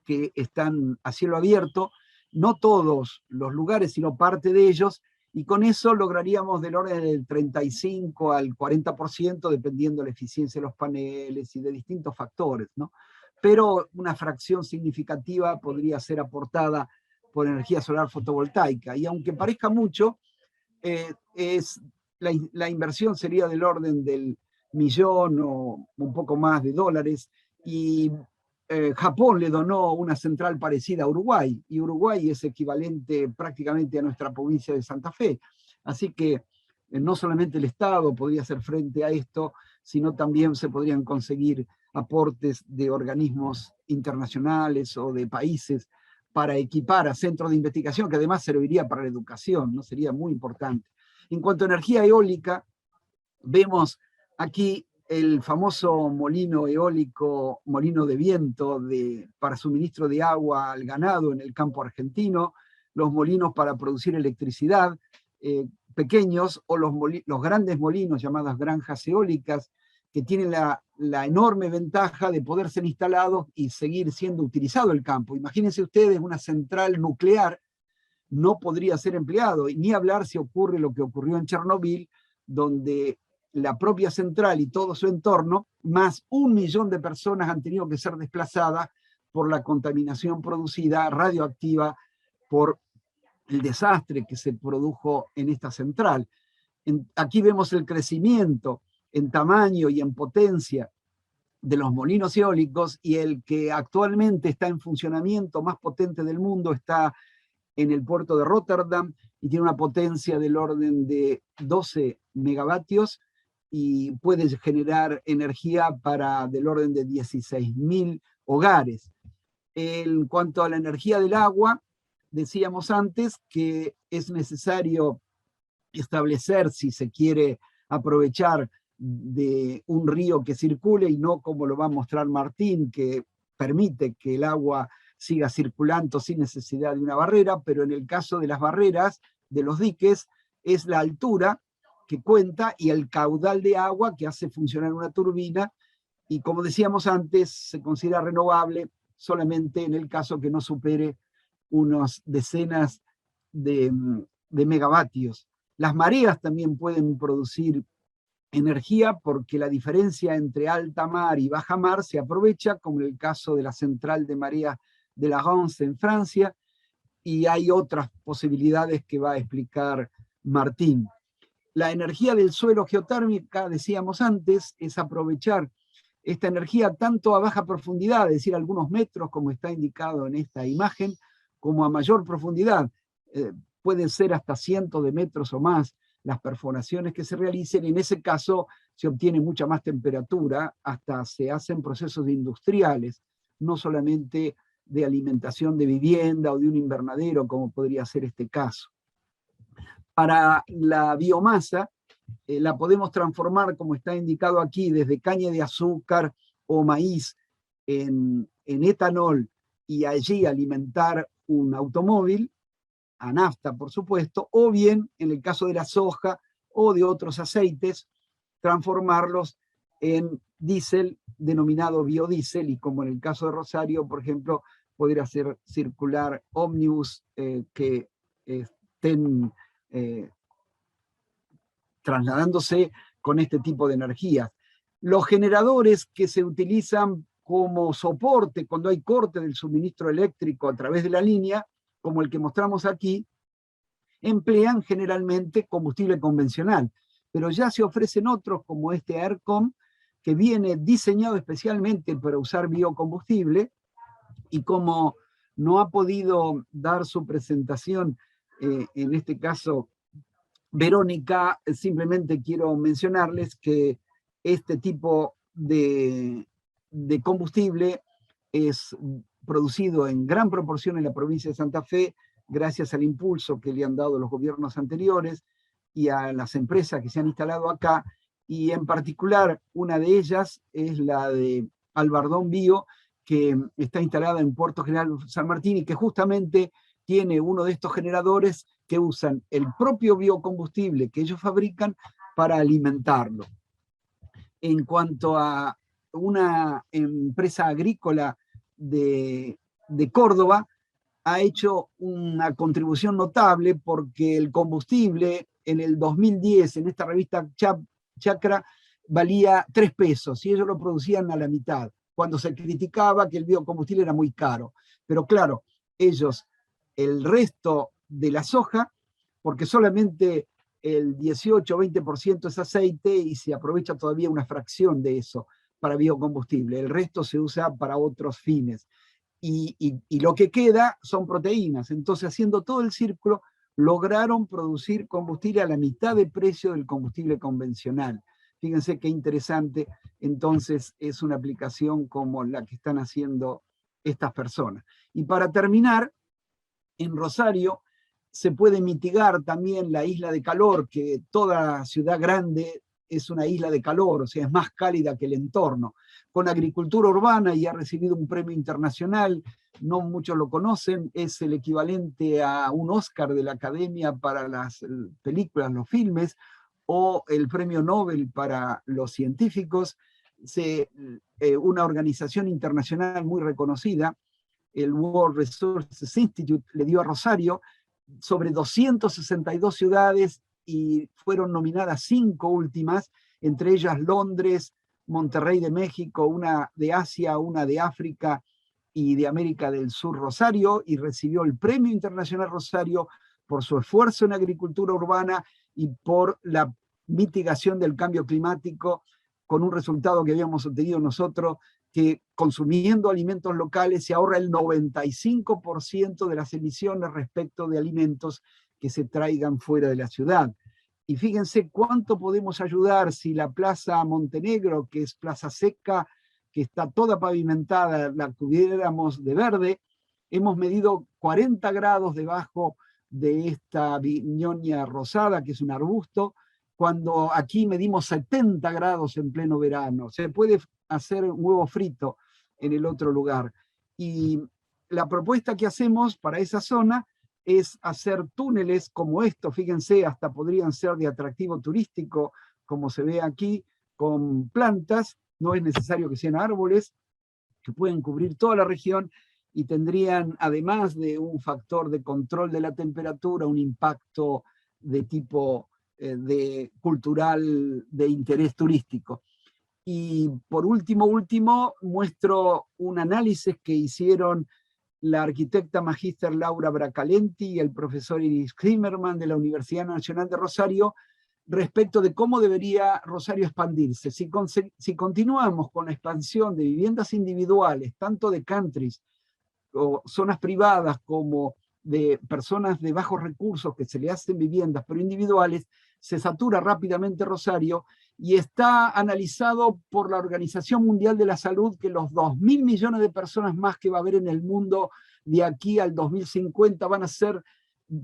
que están a cielo abierto, no todos los lugares, sino parte de ellos, y con eso lograríamos del orden del 35 al 40%, dependiendo de la eficiencia de los paneles y de distintos factores, ¿no? pero una fracción significativa podría ser aportada por energía solar fotovoltaica. Y aunque parezca mucho, la inversión sería del orden del millón o un poco más de dólares, y Japón le donó una central parecida a Uruguay, y Uruguay es equivalente prácticamente a nuestra provincia de Santa Fe. Así que no solamente el Estado podría hacer frente a esto, sino también se podrían conseguir aportes de organismos internacionales o de países para equipar a centros de investigación, que además serviría para la educación, ¿no? Sería muy importante. En cuanto a energía eólica, vemos aquí el famoso molino eólico, molino de viento para suministro de agua al ganado en el campo argentino, los molinos para producir electricidad, pequeños, o los grandes molinos llamadas granjas eólicas, que tienen la enorme ventaja de poder ser instalados y seguir siendo utilizado el campo. Imagínense ustedes una central nuclear, no podría ser empleado, y ni hablar si ocurre lo que ocurrió en Chernobyl, donde la propia central y todo su entorno, más 1 millón de personas han tenido que ser desplazadas por la contaminación producida radioactiva por el desastre que se produjo en esta central. Aquí vemos el crecimiento en tamaño y en potencia de los molinos eólicos, y el que actualmente está en funcionamiento más potente del mundo está en el puerto de Rotterdam y tiene una potencia del orden de 12 megavatios y puede generar energía para del orden de 16.000 hogares. En cuanto a la energía del agua, decíamos antes que es necesario establecer, si se quiere aprovechar de un río que circule y no como lo va a mostrar Martín, que permite que el agua siga circulando sin necesidad de una barrera, pero en el caso de las barreras, de los diques, es la altura que cuenta y el caudal de agua que hace funcionar una turbina, y como decíamos antes, se considera renovable solamente en el caso que no supere unas decenas de megavatios. Las mareas también pueden producir energía porque la diferencia entre alta mar y baja mar se aprovecha, como en el caso de la central de mareas de la Rance en Francia, y hay otras posibilidades que va a explicar Martín. La energía del suelo geotérmica, decíamos antes, es aprovechar esta energía tanto a baja profundidad, es decir, algunos metros, como está indicado en esta imagen, como a mayor profundidad. Pueden ser hasta cientos de metros o más las perforaciones que se realicen, y en ese caso se obtiene mucha más temperatura, hasta se hacen procesos industriales, no solamente de alimentación de vivienda o de un invernadero, como podría ser este caso. Para la biomasa, la podemos transformar, como está indicado aquí, desde caña de azúcar o maíz en etanol, y allí alimentar un automóvil, a nafta, por supuesto, o bien, en el caso de la soja o de otros aceites, transformarlos en diésel denominado biodiesel, y como en el caso de Rosario, por ejemplo, poder hacer circular ómnibus que estén trasladándose con este tipo de energías. Los generadores que se utilizan como soporte cuando hay corte del suministro eléctrico a través de la línea, como el que mostramos aquí, emplean generalmente combustible convencional, pero ya se ofrecen otros como este ERCOM, que viene diseñado especialmente para usar biocombustible, y como no ha podido dar su presentación, en este caso Verónica, simplemente quiero mencionarles que este tipo de combustible es producido en gran proporción en la provincia de Santa Fe, gracias al impulso que le han dado los gobiernos anteriores y a las empresas que se han instalado acá, y en particular una de ellas es la de Albardón Bio, que está instalada en Puerto General San Martín, y que justamente tiene uno de estos generadores que usan el propio biocombustible que ellos fabrican para alimentarlo. En cuanto a una empresa agrícola de Córdoba, ha hecho una contribución notable, porque el combustible en el 2010, en esta revista Chacra, valía 3 pesos, y ellos lo producían a la mitad. cuando se criticaba que el biocombustible era muy caro. Pero claro, ellos, el resto de la soja, porque solamente el 18 o 20% es aceite y se aprovecha todavía una fracción de eso para biocombustible. El resto se usa para otros fines. Y lo que queda son proteínas. Entonces, haciendo todo el círculo, lograron producir combustible a la mitad de precio del combustible convencional. Fíjense qué interesante, entonces, es una aplicación como la que están haciendo estas personas. Y para terminar, en Rosario se puede mitigar también la isla de calor, que toda ciudad grande es una isla de calor, o sea, es más cálida que el entorno. Con agricultura urbana, y ha recibido un premio internacional, no muchos lo conocen, es el equivalente a un Oscar de la Academia para las películas, los filmes, o el premio Nobel para los científicos. Una organización internacional muy reconocida, el World Resources Institute, le dio a Rosario sobre 262 ciudades y fueron nominadas 5 últimas, entre ellas Londres, Monterrey de México, una de Asia, una de África y de América del Sur, Rosario, y recibió el Premio Internacional Rosario por su esfuerzo en agricultura urbana y por la mitigación del cambio climático, con un resultado que habíamos obtenido nosotros, que consumiendo alimentos locales se ahorra el 95% de las emisiones respecto de alimentos que se traigan fuera de la ciudad. Y fíjense cuánto podemos ayudar si la Plaza Montenegro, que es plaza seca, que está toda pavimentada, la cubriéramos de verde. Hemos medido 40 grados debajo de esta viñonia rosada, que es un arbusto, cuando aquí medimos 70 grados en pleno verano. Se puede hacer un huevo frito en el otro lugar. Y la propuesta que hacemos para esa zona es hacer túneles como estos, fíjense, hasta podrían ser de atractivo turístico, como se ve aquí, con plantas, no es necesario que sean árboles, que pueden cubrir toda la región y tendrían, además de un factor de control de la temperatura, un impacto de tipo cultural de interés turístico. Y por último, muestro un análisis que hicieron la arquitecta magíster Laura Bracalenti y el profesor Iris Zimmerman de la Universidad Nacional de Rosario respecto de cómo debería Rosario expandirse. Si continuamos con la expansión de viviendas individuales, tanto de countries o zonas privadas como de personas de bajos recursos que se le hacen viviendas, pero individuales, se satura rápidamente Rosario y está analizado por la Organización Mundial de la Salud que los 2.000 millones de personas más que va a haber en el mundo de aquí al 2050 van a ser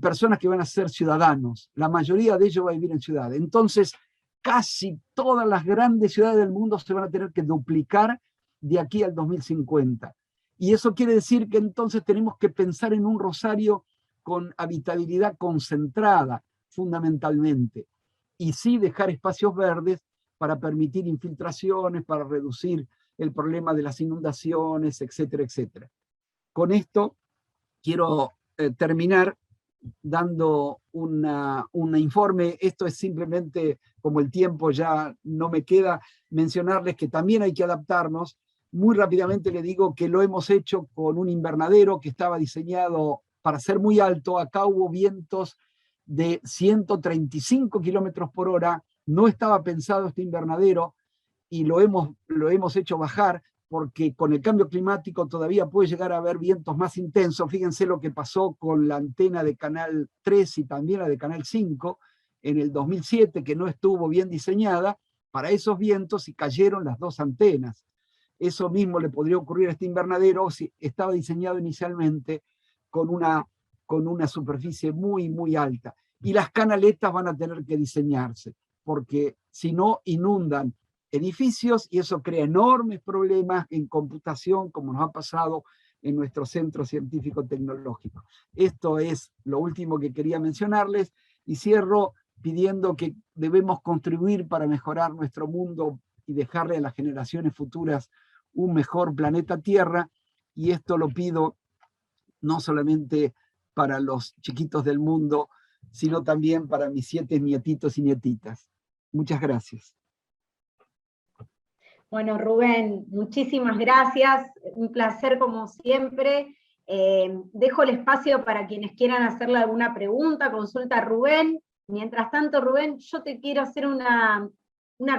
personas que van a ser ciudadanos. La mayoría de ellos va a vivir en ciudades. Entonces, casi todas las grandes ciudades del mundo se van a tener que duplicar de aquí al 2050. Y eso quiere decir que entonces tenemos que pensar en un Rosario con habitabilidad concentrada, fundamentalmente, y sí dejar espacios verdes para permitir infiltraciones, para reducir el problema de las inundaciones, etcétera, etcétera. Con esto quiero terminar dando un informe. Esto es simplemente, como el tiempo ya no me queda, mencionarles que también hay que adaptarnos. Muy rápidamente le digo que lo hemos hecho con un invernadero que estaba diseñado para ser muy alto. Acá hubo vientos de 135 kilómetros por hora. No estaba pensado este invernadero y lo hemos hecho bajar porque con el cambio climático todavía puede llegar a haber vientos más intensos. Fíjense lo que pasó con la antena de Canal 3 y también la de Canal 5 en el 2007, que no estuvo bien diseñada para esos vientos y cayeron las dos antenas. Eso mismo le podría ocurrir a este invernadero si estaba diseñado inicialmente con una superficie muy, muy alta. Y las canaletas van a tener que diseñarse, porque si no inundan edificios y eso crea enormes problemas en computación, como nos ha pasado en nuestro centro científico-tecnológico. Esto es lo último que quería mencionarles y cierro pidiendo que debemos contribuir para mejorar nuestro mundo y dejarle a las generaciones futuras un mejor planeta Tierra, y esto lo pido no solamente para los chiquitos del mundo, sino también para mis 7 nietitos y nietitas. Muchas gracias. Bueno, Rubén, muchísimas gracias, un placer como siempre. Dejo el espacio para quienes quieran hacerle alguna pregunta, consulta a Rubén. Mientras tanto, Rubén, yo te quiero hacer una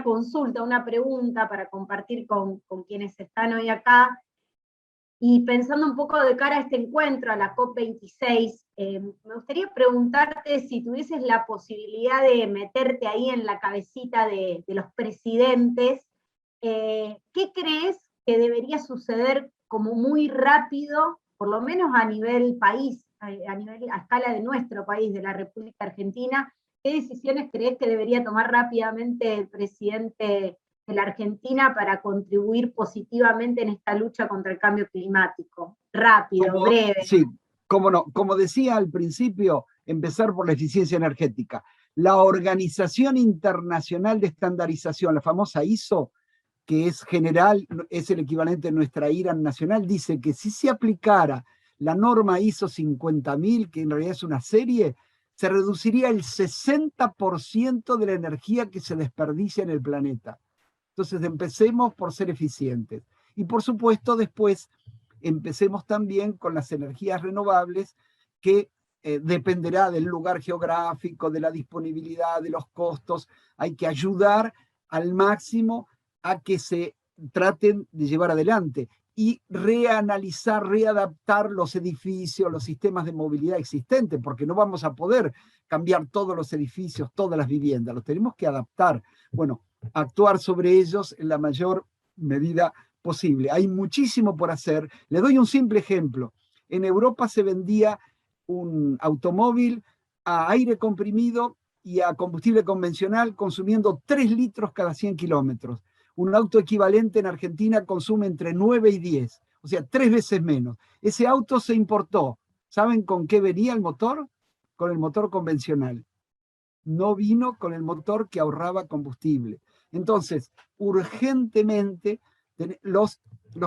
consulta, una pregunta para compartir con quienes están hoy acá. Y pensando un poco de cara a este encuentro, a la COP26, me gustaría preguntarte si tuvieses la posibilidad de meterte ahí en la cabecita de los presidentes, ¿qué crees que debería suceder como muy rápido, por lo menos a nivel país, a escala de nuestro país, de la República Argentina? ¿Qué decisiones crees que debería tomar rápidamente el presidente de la Argentina para contribuir positivamente en esta lucha contra el cambio climático? Rápido, breve. Sí, cómo no. Como decía al principio, empezar por la eficiencia energética. La Organización Internacional de Estandarización, la famosa ISO, que es general, es el equivalente de nuestra IRAN nacional, dice que si se aplicara la norma ISO 50000, que en realidad es una serie, se reduciría el 60% de la energía que se desperdicia en el planeta. Entonces empecemos por ser eficientes. Y por supuesto después empecemos también con las energías renovables, que dependerá del lugar geográfico, de la disponibilidad, de los costos. Hay que ayudar al máximo a que se traten de llevar adelante y reanalizar, readaptar los edificios, los sistemas de movilidad existentes, porque no vamos a poder cambiar todos los edificios, todas las viviendas, los tenemos que adaptar. Bueno, actuar sobre ellos en la mayor medida posible. Hay muchísimo por hacer. Le doy un simple ejemplo. En Europa se vendía un automóvil a aire comprimido y a combustible convencional consumiendo 3 litros cada 100 kilómetros. Un auto equivalente en Argentina consume entre 9 y 10, o sea, 3 veces menos. Ese auto se importó. ¿Saben con qué venía el motor? Con el motor convencional. No vino con el motor que ahorraba combustible. Entonces, urgentemente, los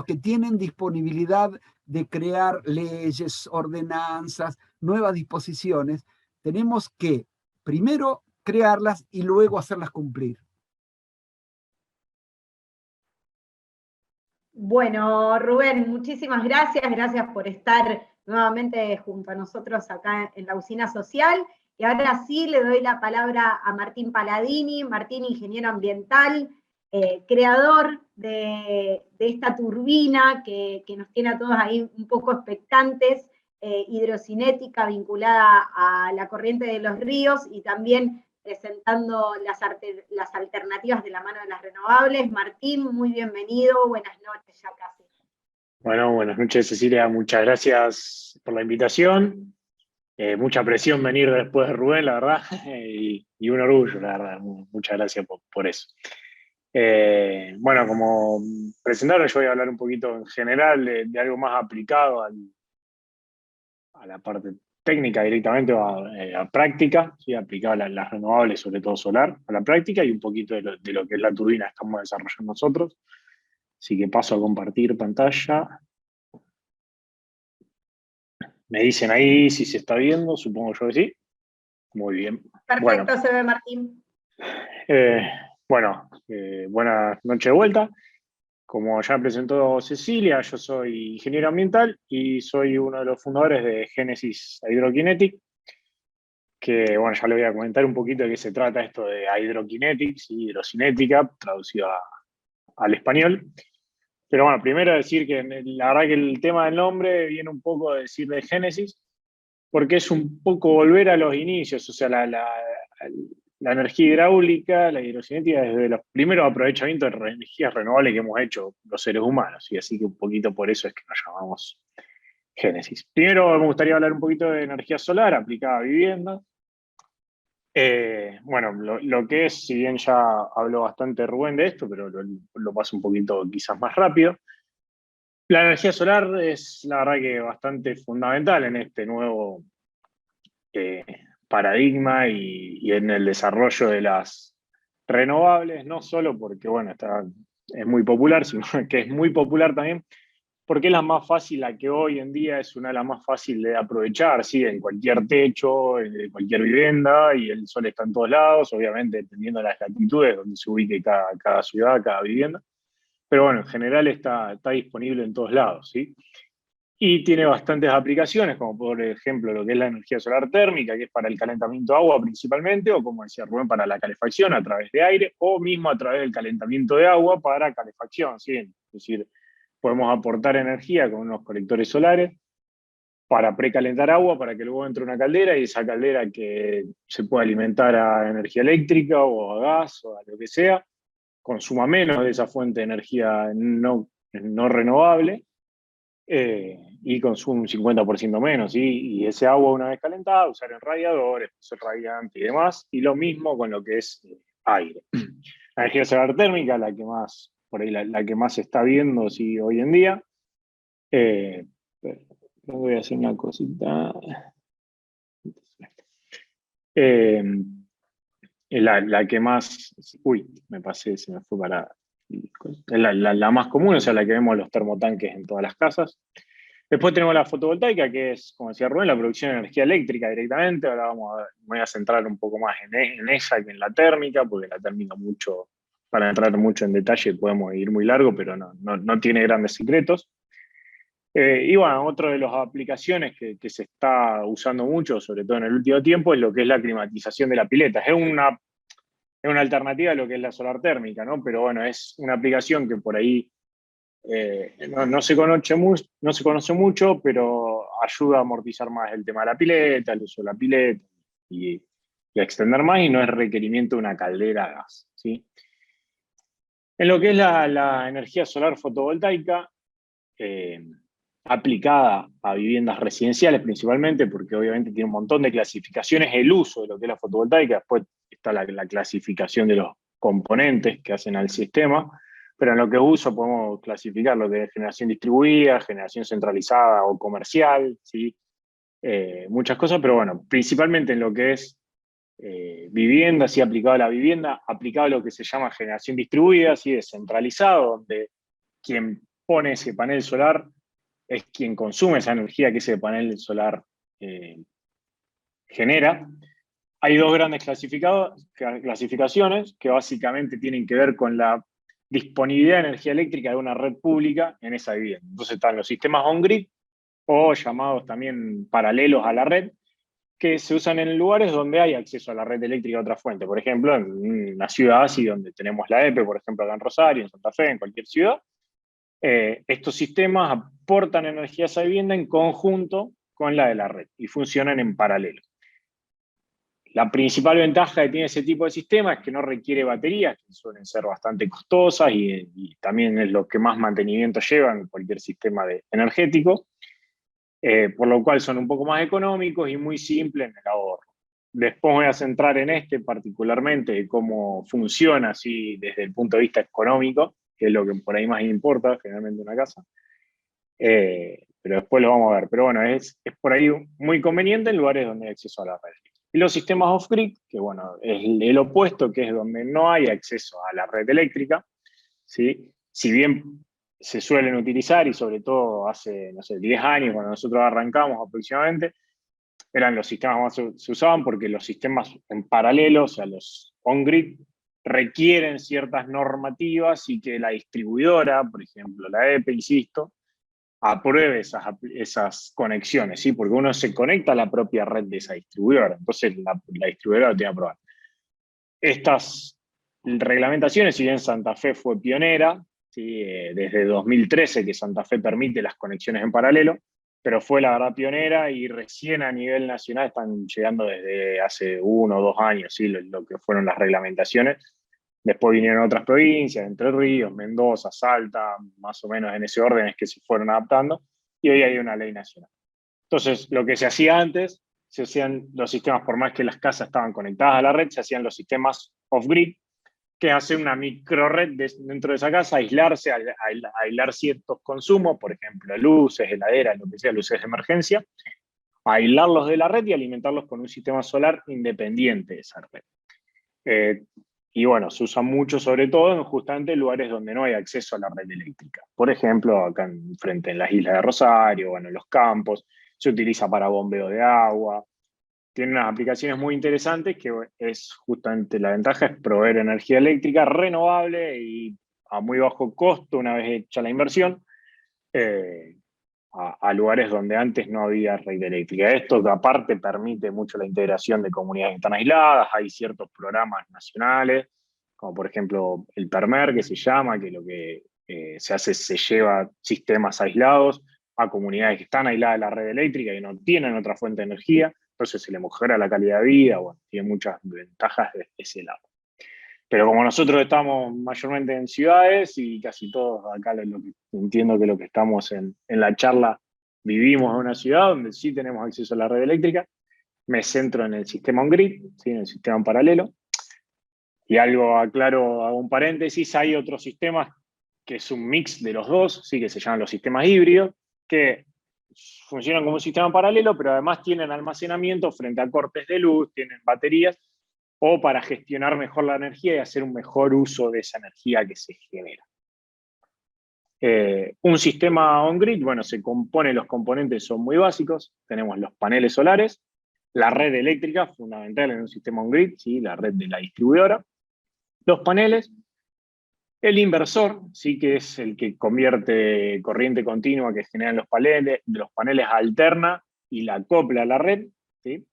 que tienen disponibilidad de crear leyes, ordenanzas, nuevas disposiciones, tenemos que primero crearlas y luego hacerlas cumplir. Bueno, Rubén, muchísimas gracias por estar nuevamente junto a nosotros acá en la Usina Social. Y ahora sí le doy la palabra a Martín Paladini. Martín, ingeniero ambiental, creador de esta turbina que nos tiene a todos ahí un poco expectantes, hidrocinética vinculada a la corriente de los ríos y también presentando las alternativas de la mano de las renovables. Martín, muy bienvenido, buenas noches ya casi. Bueno, buenas noches, Cecilia, muchas gracias por la invitación. Mucha presión venir después de Rubén, la verdad, y un orgullo, la verdad. Muchas gracias por eso. Bueno, como presentador, yo voy a hablar un poquito en general de algo más aplicado a la parte técnica directamente a práctica, ¿sí? Aplicado a las renovables, sobre todo solar, a la práctica, y un poquito de lo que es la turbina que estamos desarrollando nosotros. Así que paso a compartir pantalla. Me dicen ahí si se está viendo, supongo yo que sí. Muy bien. Perfecto, bueno, se ve, Martín. Buenas noches de vuelta. Como ya presentó Cecilia, yo soy ingeniero ambiental y soy uno de los fundadores de Genesis Hydrokinetic, que bueno, ya le voy a comentar un poquito de qué se trata esto de hydrokinetics y hidrocinética, traducido al español. Pero bueno, primero decir que la verdad que el tema del nombre viene un poco de decir de Génesis, porque es un poco volver a los inicios, o sea, la energía hidráulica, la hidrocinética, desde los primeros aprovechamientos de energías renovables que hemos hecho los seres humanos, y así que un poquito por eso es que nos llamamos Génesis. Primero me gustaría hablar un poquito de energía solar aplicada a viviendas. Bueno, lo que es, si bien ya habló bastante Rubén de esto, pero lo paso un poquito quizás más rápido. La energía solar es la verdad que bastante fundamental en este nuevo paradigma y en el desarrollo de las renovables, no solo porque bueno, es muy popular, sino que es muy popular también porque es la más fácil, la que hoy en día es una de las más fáciles de aprovechar, ¿sí? En cualquier techo, en cualquier vivienda, y el sol está en todos lados, obviamente dependiendo de las latitudes donde se ubique cada ciudad, cada vivienda. pero bueno, en general está disponible en todos lados, ¿sí? Y tiene bastantes aplicaciones, como por ejemplo lo que es la energía solar térmica, que es para el calentamiento de agua principalmente, o como decía Rubén, para la calefacción a través de aire, o mismo a través del calentamiento de agua para calefacción, ¿sí? Es decir, podemos aportar energía con unos colectores solares para precalentar agua, para que luego entre una caldera, y esa caldera que se puede alimentar a energía eléctrica o a gas o a lo que sea, consuma menos de esa fuente de energía no renovable, y consume un 50% menos, ¿sí? Y ese agua, una vez calentada, usar en radiadores, proceso radiante y demás, y lo mismo con lo que es aire. La energía solar térmica, la que más, por ahí la que más se está viendo, sí, hoy en día. Voy a hacer una cosita. La que más, uy, me pasé, se me fue para, la más común, o sea, la que vemos los termotanques en todas las casas. Después tenemos la fotovoltaica, que es, como decía Rubén, la producción de energía eléctrica directamente. Ahora me voy a centrar un poco más en esa que en la térmica, porque la térmica para entrar mucho en detalle podemos ir muy largo, pero no tiene grandes secretos. Y bueno, otra de las aplicaciones que se está usando mucho, sobre todo en el último tiempo, es lo que es la climatización de la pileta. Es una alternativa a lo que es la solar térmica, ¿no? Pero bueno, es una aplicación que por ahí no se conoce mucho, pero ayuda a amortizar más el tema de la pileta, el uso de la pileta, y a extender más, y no es requerimiento de una caldera a gas, ¿sí? En lo que es la energía solar fotovoltaica, aplicada a viviendas residenciales principalmente, porque obviamente tiene un montón de clasificaciones el uso de lo que es la fotovoltaica. Después está la clasificación de los componentes que hacen al sistema, pero en lo que es uso podemos clasificar lo que es generación distribuida, generación centralizada o comercial, ¿sí? Muchas cosas, pero bueno, principalmente en lo que es vivienda, sí, aplicado a la vivienda, aplicado a lo que se llama generación distribuida, sí, descentralizado, donde quien pone ese panel solar es quien consume esa energía que ese panel solar genera. Hay dos grandes clasificaciones que básicamente tienen que ver con la disponibilidad de energía eléctrica de una red pública en esa vivienda. Entonces están los sistemas on-grid, o llamados también paralelos a la red, que se usan en lugares donde hay acceso a la red eléctrica de otra fuente. Por ejemplo, en una ciudad así donde tenemos la EPE, por ejemplo acá en Rosario, en Santa Fe, en cualquier ciudad. Estos sistemas aportan energía a esa vivienda en conjunto con la de la red y funcionan en paralelo. La principal ventaja que tiene ese tipo de sistema es que no requiere baterías, que suelen ser bastante costosas, y también es lo que más mantenimiento lleva en cualquier sistema energético, por lo cual son un poco más económicos y muy simples en el ahorro. Después voy a centrar en particularmente, de cómo funciona así desde el punto de vista económico, que es lo que por ahí más importa generalmente una casa. Pero después lo vamos a ver. Pero bueno, es por ahí muy conveniente en lugares donde hay acceso a la red. Y los sistemas off-grid, que bueno, es el opuesto, que es donde no hay acceso a la red eléctrica, ¿sí? Si bien se suelen utilizar, y sobre todo hace, no sé, 10 años, cuando nosotros arrancamos aproximadamente, eran los sistemas más se usaban, porque los sistemas en paralelo, o sea, los on-grid, requieren ciertas normativas, y que la distribuidora, por ejemplo la EPE, insisto, apruebe esas conexiones, ¿sí? Porque uno se conecta a la propia red de esa distribuidora, entonces la distribuidora lo tiene que aprobar. Estas reglamentaciones, si bien Santa Fe fue pionera, ¿sí? Desde 2013 que Santa Fe permite las conexiones en paralelo, pero fue la verdad pionera, y recién a nivel nacional están llegando desde hace 1 o 2 años, ¿sí? Lo que fueron las reglamentaciones. Después vinieron otras provincias, Entre Ríos, Mendoza, Salta, más o menos en ese orden es que se fueron adaptando, y hoy hay una ley nacional. Entonces, lo que se hacía antes, se hacían los sistemas, por más que las casas estaban conectadas a la red, se hacían los sistemas off-grid, que hace una microred dentro de esa casa, aislar ciertos consumos, por ejemplo, luces, heladeras, lo que sea, luces de emergencia, aislarlos de la red y alimentarlos con un sistema solar independiente de esa red. Y bueno, se usa mucho, sobre todo en justamente lugares donde no hay acceso a la red eléctrica. Por ejemplo, acá enfrente en las islas de Rosario, bueno, en los campos, se utiliza para bombeo de agua. Tiene unas aplicaciones muy interesantes, que es justamente la ventaja, es proveer energía eléctrica renovable y a muy bajo costo, una vez hecha la inversión, a lugares donde antes no había red eléctrica. Esto aparte permite mucho la integración de comunidades que están aisladas. Hay ciertos programas nacionales, como por ejemplo el PERMER, que se llama, que lo que se hace es se lleva sistemas aislados a comunidades que están aisladas de la red eléctrica y no tienen otra fuente de energía, entonces se le mejora la calidad de vida, bueno, tiene muchas ventajas de ese lado. Pero como nosotros estamos mayormente en ciudades y casi todos acá entiendo que lo que estamos en la charla vivimos en una ciudad donde sí tenemos acceso a la red eléctrica, me centro en el sistema on-grid, ¿sí? En el sistema en paralelo. Y algo aclaro, hago un paréntesis, hay otros sistemas que es un mix de los dos, ¿sí? Que se llaman los sistemas híbridos, que funcionan como un sistema paralelo, pero además tienen almacenamiento frente a cortes de luz, tienen baterías, o para gestionar mejor la energía y hacer un mejor uso de esa energía que se genera. Un sistema on-grid, bueno, se compone, los componentes son muy básicos, tenemos los paneles solares, la red eléctrica, fundamental en un sistema on-grid, ¿sí? La red de la distribuidora, los paneles, el inversor, ¿sí? Que es el que convierte corriente continua que generan los paneles alterna y la acopla a la red, ¿sí?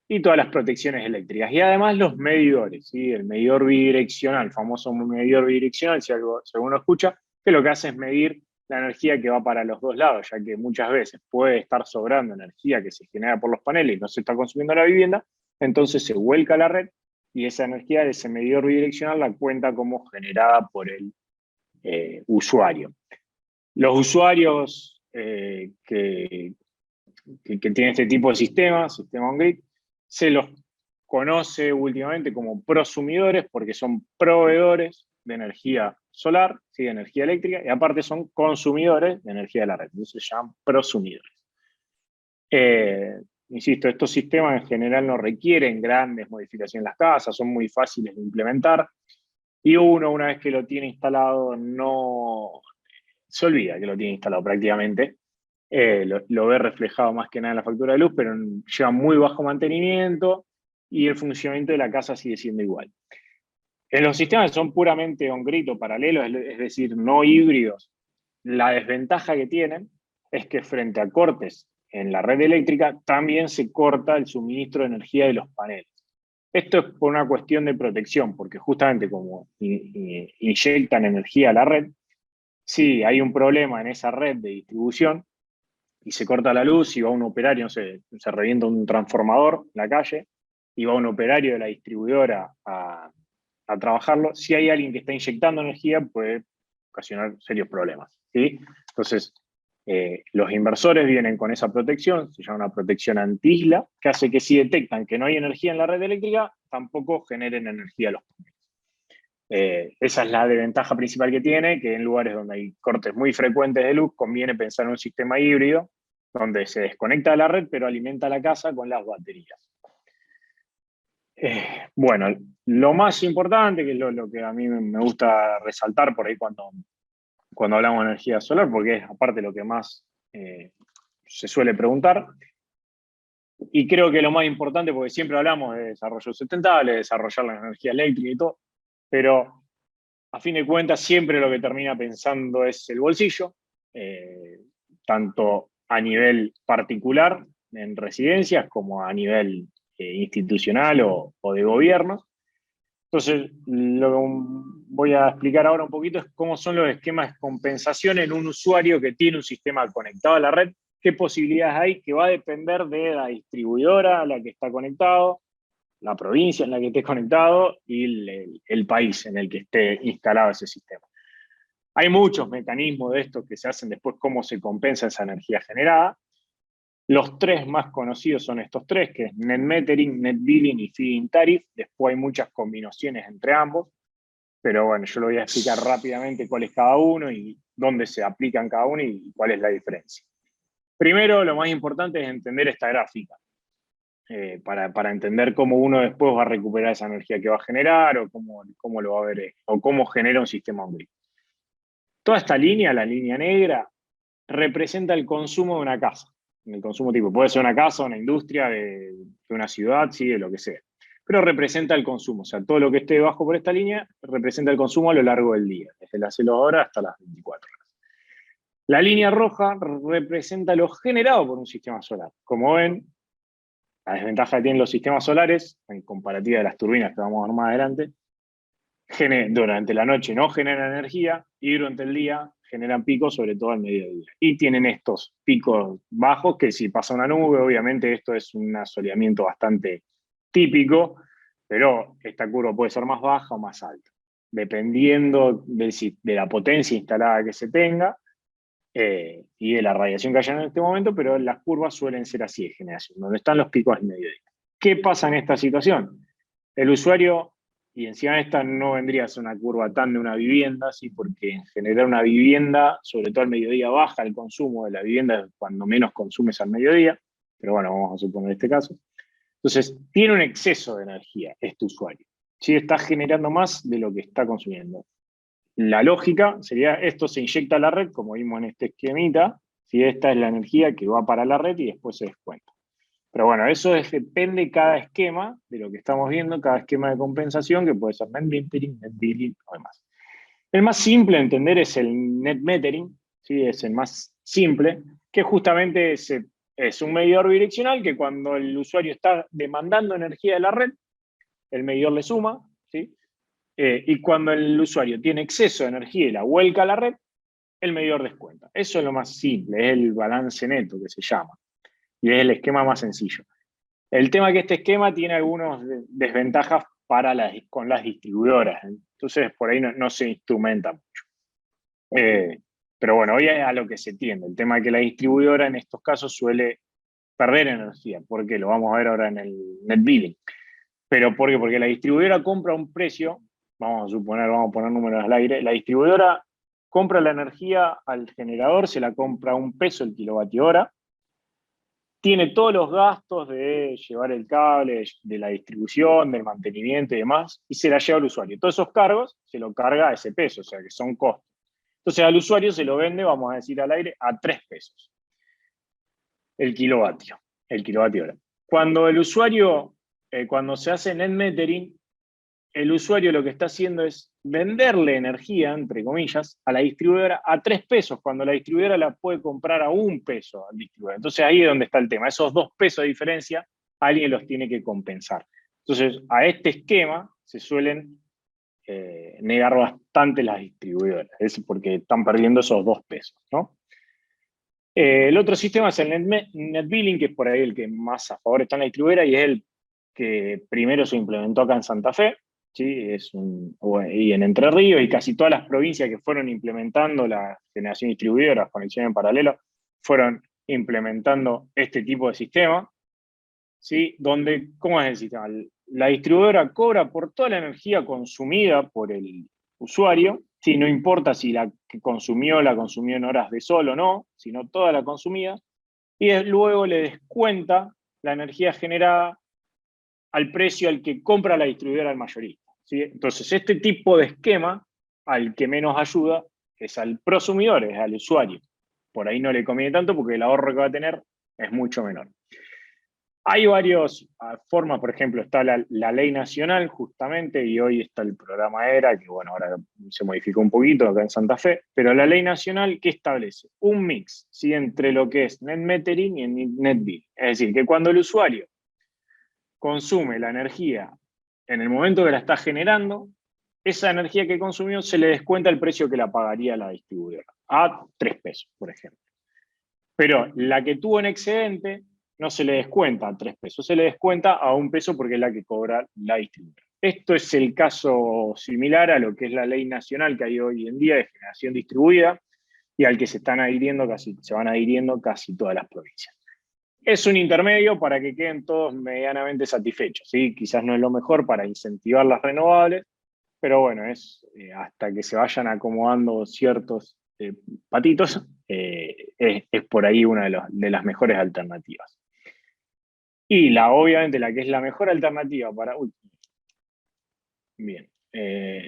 Y todas las protecciones eléctricas. Y además los medidores, ¿sí? El medidor bidireccional, el famoso medidor bidireccional, si alguno escucha, que lo que hace es medir la energía que va para los dos lados, ya que muchas veces puede estar sobrando energía que se genera por los paneles y no se está consumiendo la vivienda, entonces se vuelca a la red y esa energía de ese medidor bidireccional la cuenta como generada por el usuario. Los usuarios que tienen este tipo de sistema on-grid, se los conoce últimamente como prosumidores porque son proveedores de energía solar, ¿sí? De energía eléctrica, y aparte son consumidores de energía de la red, entonces se llaman prosumidores. Insisto, estos sistemas en general no requieren grandes modificaciones en las casas, son muy fáciles de implementar, y una vez que lo tiene instalado, no se olvida que lo tiene instalado prácticamente. Lo ve reflejado más que nada en la factura de luz, pero lleva muy bajo mantenimiento y el funcionamiento de la casa sigue siendo igual. En los sistemas que son puramente on-grid o paralelos, es decir, no híbridos, la desventaja que tienen es que frente a cortes en la red eléctrica también se corta el suministro de energía de los paneles. Esto es por una cuestión de protección, porque justamente como inyectan energía a la red, si hay un problema en esa red de distribución, y se corta la luz y va un operario, no sé, se revienta un transformador en la calle y va un operario de la distribuidora a trabajarlo, si hay alguien que está inyectando energía puede ocasionar serios problemas, ¿sí? Entonces, los inversores vienen con esa protección, se llama una protección anti-isla, que hace que si detectan que no hay energía en la red eléctrica, tampoco generen energía a los paneles. Esa es la desventaja principal que tiene, que en lugares donde hay cortes muy frecuentes de luz, conviene pensar en un sistema híbrido, donde se desconecta de la red, pero alimenta la casa con las baterías. Bueno, lo más importante, que es lo que a mí me gusta resaltar por ahí cuando hablamos de energía solar, porque es aparte lo que más se suele preguntar, y creo que lo más importante, porque siempre hablamos de desarrollo sustentable, de desarrollar la energía eléctrica y todo, pero a fin de cuentas siempre lo que termina pensando es el bolsillo, tanto a nivel particular en residencias como a nivel institucional o de gobierno. Entonces, lo que voy a explicar ahora un poquito es cómo son los esquemas de compensación en un usuario que tiene un sistema conectado a la red, qué posibilidades hay, que va a depender de la distribuidora a la que está conectado, la provincia en la que esté conectado y el país en el que esté instalado ese sistema. Hay muchos mecanismos de estos que se hacen después, cómo se compensa esa energía generada. Los tres más conocidos son estos tres, que es Net Metering, Net Billing y Feed-in Tariff. Después hay muchas combinaciones entre ambos, pero bueno, yo lo voy a explicar rápidamente cuál es cada uno y dónde se aplican cada uno y cuál es la diferencia. Primero, lo más importante es entender esta gráfica, para entender cómo uno después va a recuperar esa energía que va a generar o cómo lo va a ver, o cómo genera un sistema on-grid. Toda esta línea, la línea negra, representa el consumo de una casa. El consumo tipo, puede ser una casa, una industria, de una ciudad, sí, de lo que sea. Pero representa el consumo, o sea, todo lo que esté debajo por esta línea representa el consumo a lo largo del día. Es desde las 0 horas hasta las 24 horas. La línea roja representa lo generado por un sistema solar. Como ven, la desventaja que tienen los sistemas solares, en comparativa de las turbinas que vamos a ver más adelante, durante la noche no generan energía y durante el día generan picos, sobre todo al mediodía. Y tienen estos picos bajos que si pasa una nube, obviamente esto es un asoleamiento bastante típico, pero esta curva puede ser más baja o más alta, dependiendo de la potencia instalada que se tenga y de la radiación que haya en este momento, pero las curvas suelen ser así de generación, donde están los picos al mediodía. ¿Qué pasa en esta situación? El usuario, y encima esta no vendría a ser una curva tan de una vivienda, ¿sí? Porque en generar una vivienda, sobre todo al mediodía, baja el consumo de la vivienda cuando menos consumes al mediodía, pero bueno, vamos a suponer este caso. Entonces, tiene un exceso de energía este usuario, ¿sí? Está generando más de lo que está consumiendo. La lógica sería, esto se inyecta a la red, como vimos en este esquemita, ¿sí? Esta es la energía que va para la red y después se descuenta. Pero bueno, eso depende cada esquema de lo que estamos viendo, cada esquema de compensación, que puede ser net metering, net billing o demás. El más simple de entender es el net metering, ¿sí? Es el más simple, que justamente es un medidor bidireccional que cuando el usuario está demandando energía de la red, el medidor le suma, ¿sí? Y cuando el usuario tiene exceso de energía y la vuelca a la red, el medidor descuenta. Eso es lo más simple, es el balance neto que se llama. Y es el esquema más sencillo. El tema es que este esquema tiene algunas desventajas con las distribuidoras. Entonces, por ahí no se instrumenta mucho. Pero bueno, hoy es a lo que se tiende. El tema es que la distribuidora en estos casos suele perder energía, porque lo vamos a ver ahora en el net billing. ¿Pero por qué? Porque la distribuidora compra un precio, vamos a poner números al aire, la distribuidora compra la energía al generador, se la compra a $1 el kilovatio hora, tiene todos los gastos de llevar el cable, de la distribución, del mantenimiento y demás, y se la lleva al usuario. Todos esos cargos se lo carga a ese peso, o sea que son costos. Entonces al usuario se lo vende, vamos a decir al aire, a $3 el kilovatio hora. Cuando el usuario, cuando se hace net metering, el usuario lo que está haciendo es venderle energía, entre comillas, a la distribuidora a $3, cuando la distribuidora la puede comprar a $1 al distribuidor. Entonces ahí es donde está el tema. Esos $2 de diferencia, alguien los tiene que compensar. Entonces a este esquema se suelen negar bastante las distribuidoras, es porque están perdiendo esos $2, ¿no? El otro sistema es el net billing, que es por ahí el que más a favor está en la distribuidora y es el que primero se implementó acá en Santa Fe, ¿sí? Y en Entre Ríos, y casi todas las provincias que fueron implementando la generación distribuidora, conexión en paralelo, fueron implementando este tipo de sistema, ¿sí? Donde, ¿cómo es el sistema? La distribuidora cobra por toda la energía consumida por el usuario, ¿sí? No importa si la que consumió la consumió en horas de sol o no, sino toda la consumida, y luego le descuenta la energía generada al precio al que compra la distribuidora al mayorista, ¿sí? Entonces, este tipo de esquema, al que menos ayuda, es al prosumidor, es al usuario. Por ahí no le conviene tanto porque el ahorro que va a tener es mucho menor. Hay varias formas, por ejemplo, está la ley nacional, justamente, y hoy está el programa ERA, que bueno, ahora se modificó un poquito acá en Santa Fe, pero la ley nacional, ¿qué establece? Un mix, ¿sí? Entre lo que es net metering y net billing. Es decir, que cuando el usuario consume la energía en el momento que la está generando, esa energía que consumió se le descuenta el precio que la pagaría la distribuidora, a $3, por ejemplo. Pero la que tuvo en excedente no se le descuenta a $3, se le descuenta a $1 porque es la que cobra la distribuidora. Esto es el caso similar a lo que es la ley nacional que hay hoy en día de generación distribuida y al que se van adhiriendo casi todas las provincias. Es un intermedio para que queden todos medianamente satisfechos, ¿sí? Quizás no es lo mejor para incentivar las renovables, pero bueno, es hasta que se vayan acomodando ciertos patitos, es por ahí una de las mejores alternativas. Y obviamente la que es la mejor alternativa para...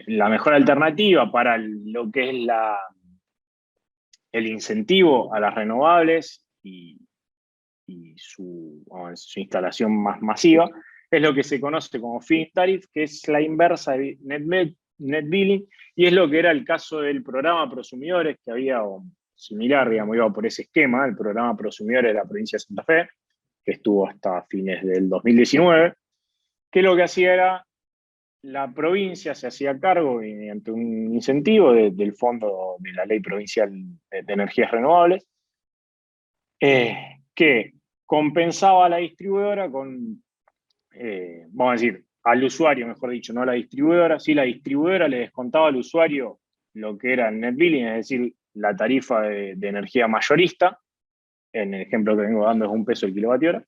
la mejor alternativa para lo que es el incentivo a las renovables y su instalación más masiva, es lo que se conoce como feed-in tariff, que es la inversa de net billing, y es lo que era el caso del programa Prosumidores, que había, o similar, digamos, iba por ese esquema, el programa Prosumidores de la provincia de Santa Fe, que estuvo hasta fines del 2019, que lo que hacía era, la provincia se hacía cargo mediante un incentivo del fondo de la Ley Provincial de Energías Renovables, que compensaba a la distribuidora con, vamos a decir, al usuario, mejor dicho, no a la distribuidora, sí, la distribuidora le descontaba al usuario lo que era el net billing, es decir, la tarifa de energía mayorista, en el ejemplo que vengo dando es $1 el kilovatio hora,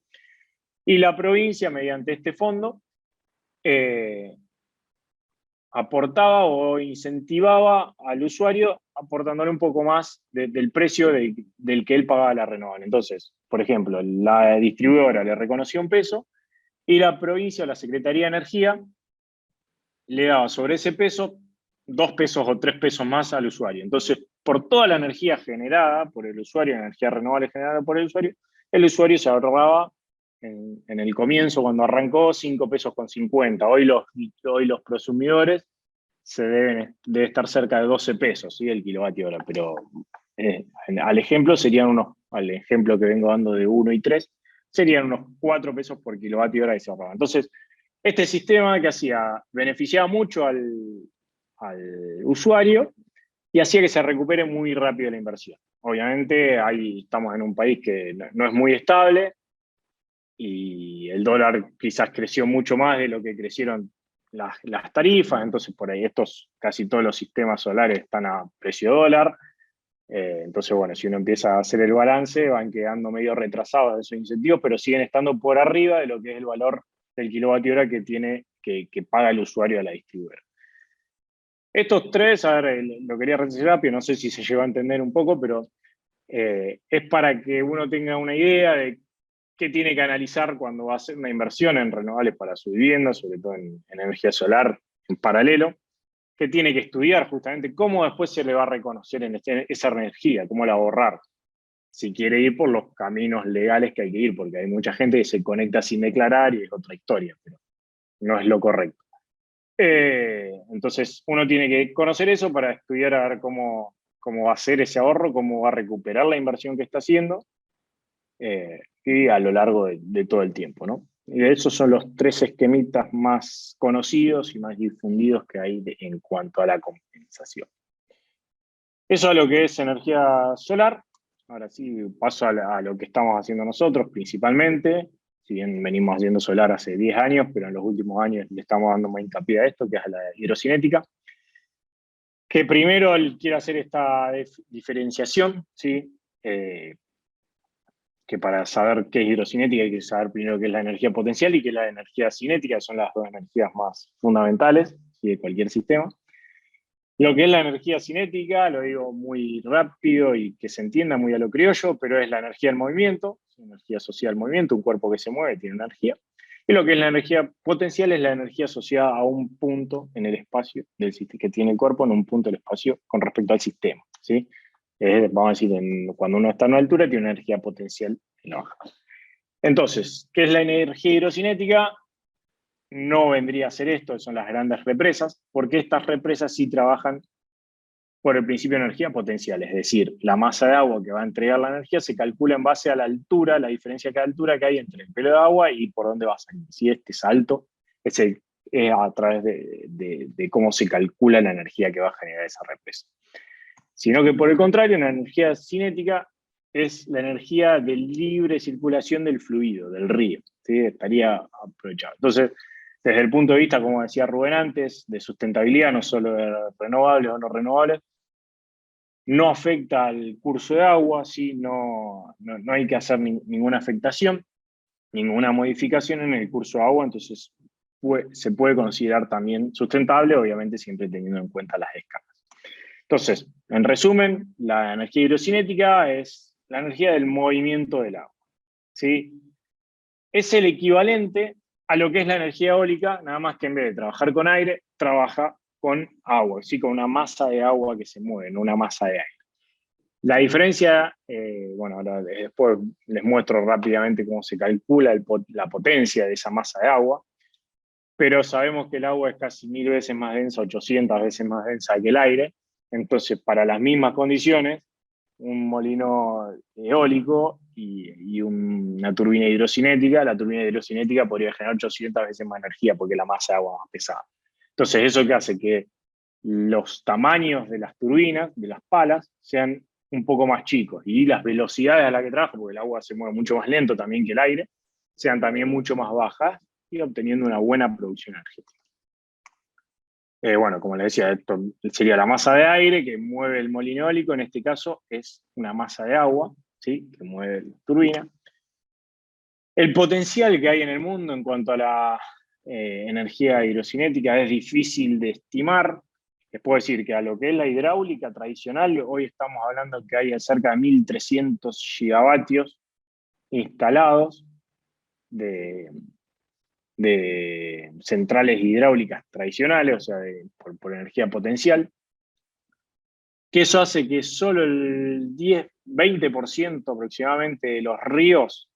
y la provincia, mediante este fondo, aportaba o incentivaba al usuario aportándole un poco más del precio del que él pagaba la renovable. Entonces, por ejemplo, la distribuidora le reconocía $1 y la provincia o la Secretaría de Energía le daba sobre ese peso $2 o $3 más al usuario. Entonces, por toda la energía generada por el usuario, energía renovable generada por el usuario se ahorraba en el comienzo, cuando arrancó, $5,50. Hoy los prosumidores debe estar cerca de $12, ¿sí? El kilovatio hora, pero al ejemplo al ejemplo que vengo dando de 1 y 3, serían unos $4 por kilovatio hora que se ahorraba. Entonces, este sistema que hacía, beneficiaba mucho al usuario y hacía que se recupere muy rápido la inversión. Obviamente, ahí estamos en un país que no es muy estable, y el dólar quizás creció mucho más de lo que crecieron las tarifas, entonces por ahí casi todos los sistemas solares están a precio dólar, entonces bueno, si uno empieza a hacer el balance, van quedando medio retrasados de esos incentivos, pero siguen estando por arriba de lo que es el valor del kilovatio hora que paga el usuario a la distribuidora. Estos tres, a ver, lo quería repetir rápido, no sé si se lleva a entender un poco, pero es para que uno tenga una idea de qué tiene que analizar cuando va a hacer una inversión en renovables para su vivienda, sobre todo en energía solar en paralelo, qué tiene que estudiar justamente, cómo después se le va a reconocer esa energía, cómo la ahorrar, si quiere ir por los caminos legales que hay que ir, porque hay mucha gente que se conecta sin declarar y es otra historia, pero no es lo correcto. Entonces uno tiene que conocer eso para estudiar a ver cómo va a hacer ese ahorro, cómo va a recuperar la inversión que está haciendo, y a lo largo de todo el tiempo, ¿no? Y esos son los tres esquemitas más conocidos y más difundidos que hay en cuanto a la compensación. Eso es lo que es energía solar. Ahora sí, paso a lo que estamos haciendo nosotros principalmente. Si bien venimos haciendo solar hace 10 años, pero en los últimos años le estamos dando más hincapié a esto, que es a la hidrocinética. Que primero quiero hacer esta diferenciación, ¿sí? Que para saber qué es hidrocinética hay que saber primero qué es la energía potencial y qué es la energía cinética, son las dos energías más fundamentales, ¿sí?, de cualquier sistema. Lo que es la energía cinética, lo digo muy rápido y que se entienda muy a lo criollo, pero es la energía del movimiento, energía asociada al movimiento, un cuerpo que se mueve tiene energía. Y lo que es la energía potencial es la energía asociada a un punto en el espacio del sistema, que tiene el cuerpo en un punto del espacio con respecto al sistema, ¿sí? Vamos a decir, cuando uno está a una altura, tiene una energía potencial en la baja. Entonces, ¿qué es la energía hidrocinética? No vendría a ser esto, son las grandes represas, porque estas represas sí trabajan por el principio de energía potencial, es decir, la masa de agua que va a entregar la energía se calcula en base a la altura, la diferencia de altura que hay entre el pelo de agua y por dónde va a salir. Si este salto es a través de cómo se calcula la energía que va a generar esa represa. Sino que por el contrario, la energía cinética es la energía de libre circulación del fluido, del río, ¿sí? Estaría aprovechado. Entonces, desde el punto de vista, como decía Rubén antes, de sustentabilidad, no solo de renovables o no renovables, no afecta al curso de agua, ¿sí? No hay que hacer ninguna afectación, ninguna modificación en el curso de agua, entonces se puede considerar también sustentable, obviamente siempre teniendo en cuenta las escalas. Entonces, en resumen, la energía hidrocinética es la energía del movimiento del agua, ¿sí? Es el equivalente a lo que es la energía eólica, nada más que en vez de trabajar con aire, trabaja con agua, ¿sí? Con una masa de agua que se mueve, no una masa de aire. La diferencia, bueno, ahora después les muestro rápidamente cómo se calcula la potencia de esa masa de agua. pero sabemos que el agua es casi 1000 veces más densa, 800 veces más densa que el aire. Entonces, para las mismas condiciones, un molino eólico y una turbina hidrocinética, la turbina hidrocinética podría generar 800 veces más energía porque la masa de agua es más pesada. Entonces, eso que hace que los tamaños de las turbinas, de las palas, sean un poco más chicos y las velocidades a las que trabaja, porque el agua se mueve mucho más lento también que el aire, sean también mucho más bajas y obteniendo una buena producción energética. Bueno, como les decía, esto sería la masa de aire que mueve el molino eólico, en este caso es una masa de agua, ¿sí?, que mueve la turbina. El potencial que hay en el mundo en cuanto a la energía hidrocinética es difícil de estimar. Les puedo decir que a lo que es la hidráulica tradicional, hoy estamos hablando que hay cerca de 1300 gigavatios instalados de centrales hidráulicas tradicionales, o sea, por energía potencial, que eso hace que solo el 20% aproximadamente de los ríos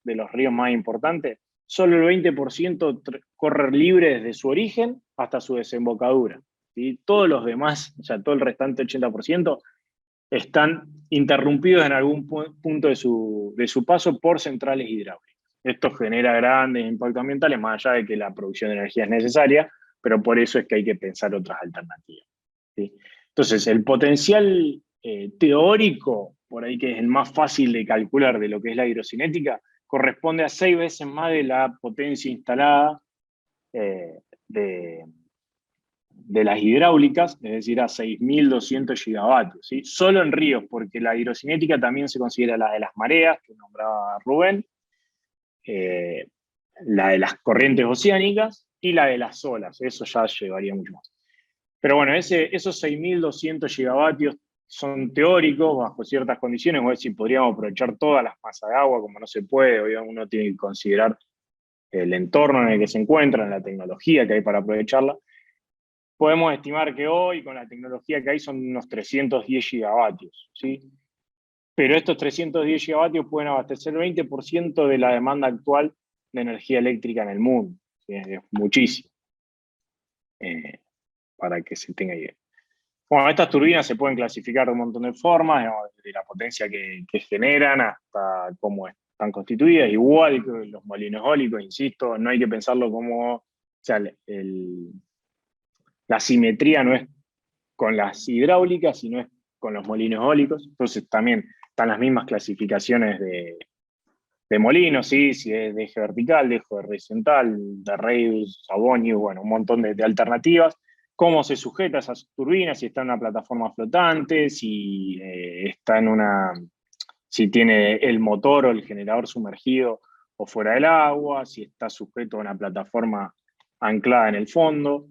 más importantes, solo el 20% corre libre desde su origen hasta su desembocadura. ¿Sí? Todos los demás, o sea, todo el restante 80%, están interrumpidos en algún punto de su paso por centrales hidráulicas. Esto genera grandes impactos ambientales, más allá de que la producción de energía es necesaria, pero por eso es que hay que pensar otras alternativas. ¿Sí? Entonces, el potencial teórico, por ahí que es el más fácil de calcular de lo que es la hidrocinética, corresponde a 6 veces más de la potencia instalada de las hidráulicas, es decir, a 6.200 gigavatios, ¿sí? Solo en ríos, porque la hidrocinética también se considera la de las mareas, que nombraba Rubén, la de las corrientes oceánicas y la de las olas. Eso ya llevaría mucho más. Pero bueno, esos 6.200 gigavatios son teóricos, bajo ciertas condiciones, o decir, podríamos aprovechar todas las masas de agua, como no se puede, obviamente uno tiene que considerar el entorno en el que se encuentra, la tecnología que hay para aprovecharla. Podemos estimar que hoy, con la tecnología que hay, son unos 310 gigavatios, ¿sí? Pero estos 310 gigavatios pueden abastecer el 20% de la demanda actual de energía eléctrica en el mundo, ¿sí? Es muchísimo, para que se tenga idea. Bueno, estas turbinas se pueden clasificar de un montón de formas, desde la potencia que generan hasta cómo están constituidas, igual que los molinos eólicos, insisto, no hay que pensarlo como, o sea, la simetría no es con las hidráulicas, sino es con los molinos eólicos. Entonces también están las mismas clasificaciones de molinos, ¿sí? Si es de eje vertical, de eje horizontal, de Reus, Savonius, bueno, un montón de alternativas. Cómo se sujeta a esas turbinas, si está en una plataforma flotante, si si tiene el motor o el generador sumergido o fuera del agua, si está sujeto a una plataforma anclada en el fondo.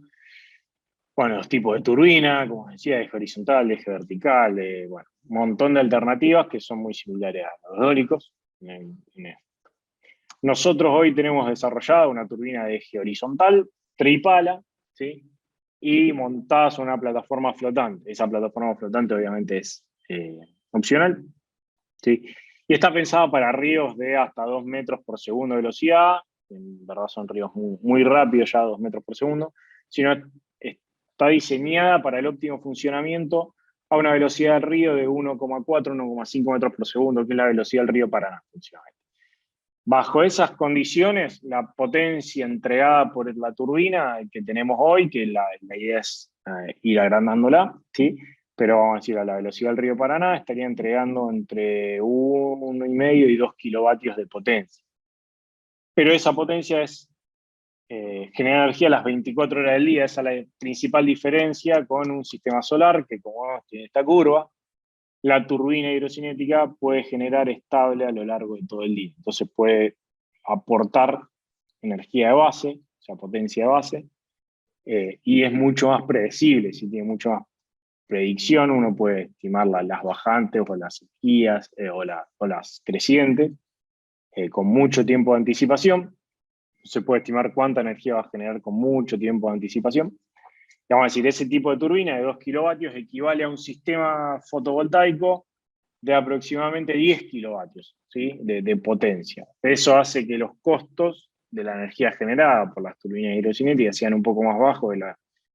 Bueno, los tipos de turbina, como decía, eje horizontal, eje vertical, bueno, un montón de alternativas que son muy similares a los eólicos. Nosotros hoy tenemos desarrollada una turbina de eje horizontal, tripala, ¿sí? Y montada sobre una plataforma flotante. Esa plataforma flotante obviamente es opcional, ¿sí? Y está pensada para ríos de hasta 2 metros por segundo de velocidad, en verdad son ríos muy, muy rápidos, ya 2 metros por segundo, sino está diseñada para el óptimo funcionamiento a una velocidad del río de 1,4, 1,5 metros por segundo, que es la velocidad del río Paraná, funcionalmente. Bajo esas condiciones, la potencia entregada por la turbina que tenemos hoy, que la idea es ir agrandándola, ¿sí? Pero vamos a decir, a la velocidad del río Paraná estaría entregando entre 1,5 y 2 kilovatios de potencia. Pero esa potencia genera energía las 24 horas del día. Esa es la principal diferencia con un sistema solar que, como vemos, tiene esta curva. La turbina hidrocinética puede generar estable a lo largo de todo el día. Entonces puede aportar energía de base, o sea, potencia de base, y es mucho más predecible. Si tiene mucho más predicción, uno puede estimar las bajantes o las sequías o las crecientes con mucho tiempo de anticipación. Se puede estimar cuánta energía va a generar con mucho tiempo de anticipación. Y vamos a decir, ese tipo de turbina de 2 kilovatios equivale a un sistema fotovoltaico de aproximadamente 10 kilovatios, ¿sí? de potencia. Eso hace que los costos de la energía generada por las turbinas hidrocinéticas sean un poco más bajos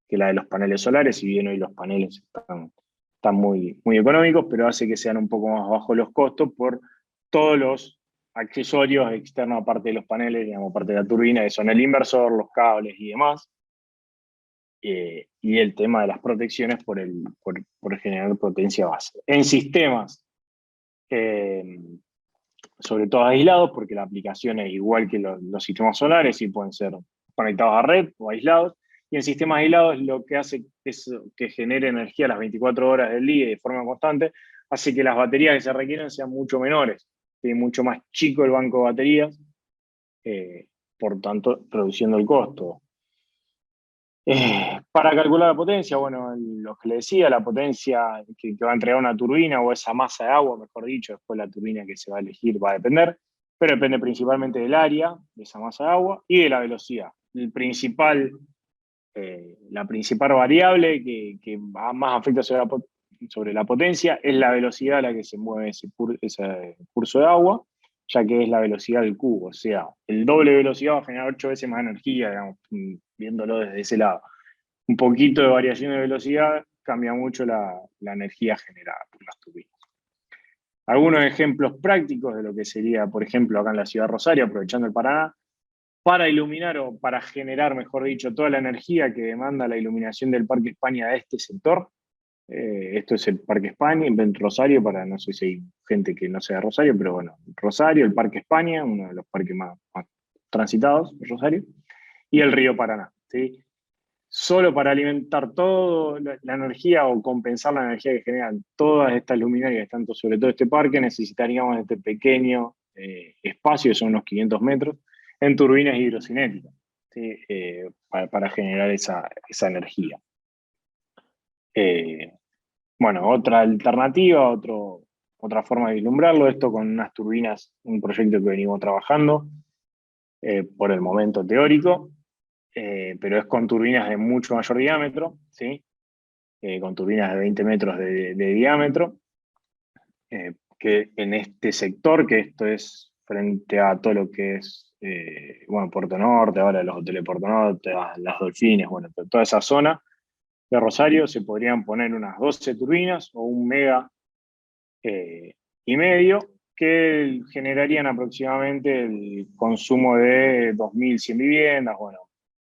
que la de los paneles solares, si bien hoy los paneles están muy, muy económicos, pero hace que sean un poco más bajos los costos por todos los accesorios externos aparte de los paneles, digamos, aparte de la turbina, que son el inversor, los cables y demás, y el tema de las protecciones por generar potencia base. En sistemas, sobre todo aislados, porque la aplicación es igual que los sistemas solares, y pueden ser conectados a red o aislados, y en sistemas aislados lo que hace es que genere energía las 24 horas del día y de forma constante, hace que las baterías que se requieren sean mucho menores, ¿sí? Mucho más chico el banco de baterías, por tanto, reduciendo el costo. Para calcular la potencia, bueno, lo que le decía, la potencia que va a entregar una turbina o esa masa de agua, mejor dicho, después la turbina que se va a elegir va a depender, pero depende principalmente del área de esa masa de agua y de la velocidad. La principal variable que más afecta sobre la potencia es la velocidad a la que se mueve ese curso de agua, ya que es la velocidad del cubo, o sea, el doble de velocidad va a generar 8 veces más energía, digamos, viéndolo desde ese lado. Un poquito de variación de velocidad cambia mucho la energía generada por las turbinas. Algunos ejemplos prácticos de lo que sería, por ejemplo, acá en la ciudad de Rosario, aprovechando el Paraná, para iluminar o para generar, mejor dicho, toda la energía que demanda la iluminación del Parque España de este sector. Esto es el Parque España, en Rosario, no sé si hay gente que no sea de Rosario, pero bueno, Rosario, el Parque España, uno de los parques más transitados, Rosario, y el río Paraná, ¿sí? Solo para alimentar toda la energía o compensar la energía que generan todas estas luminarias, tanto sobre todo este parque, necesitaríamos este pequeño espacio, que son unos 500 metros, en turbinas hidrocinéticas, ¿sí? Para generar esa energía. Bueno, otra alternativa, otra forma de vislumbrarlo, esto con unas turbinas, un proyecto que venimos trabajando por el momento teórico, pero es con turbinas de mucho mayor diámetro, ¿sí? Con turbinas de 20 metros de diámetro, que en este sector, que esto es frente a todo lo que es, bueno, Puerto Norte, ahora los hoteles de Puerto Norte, las Dolfines, bueno, toda esa zona de Rosario se podrían poner unas 12 turbinas o 1,5 mega, que generarían aproximadamente el consumo de 2.100 viviendas. Bueno,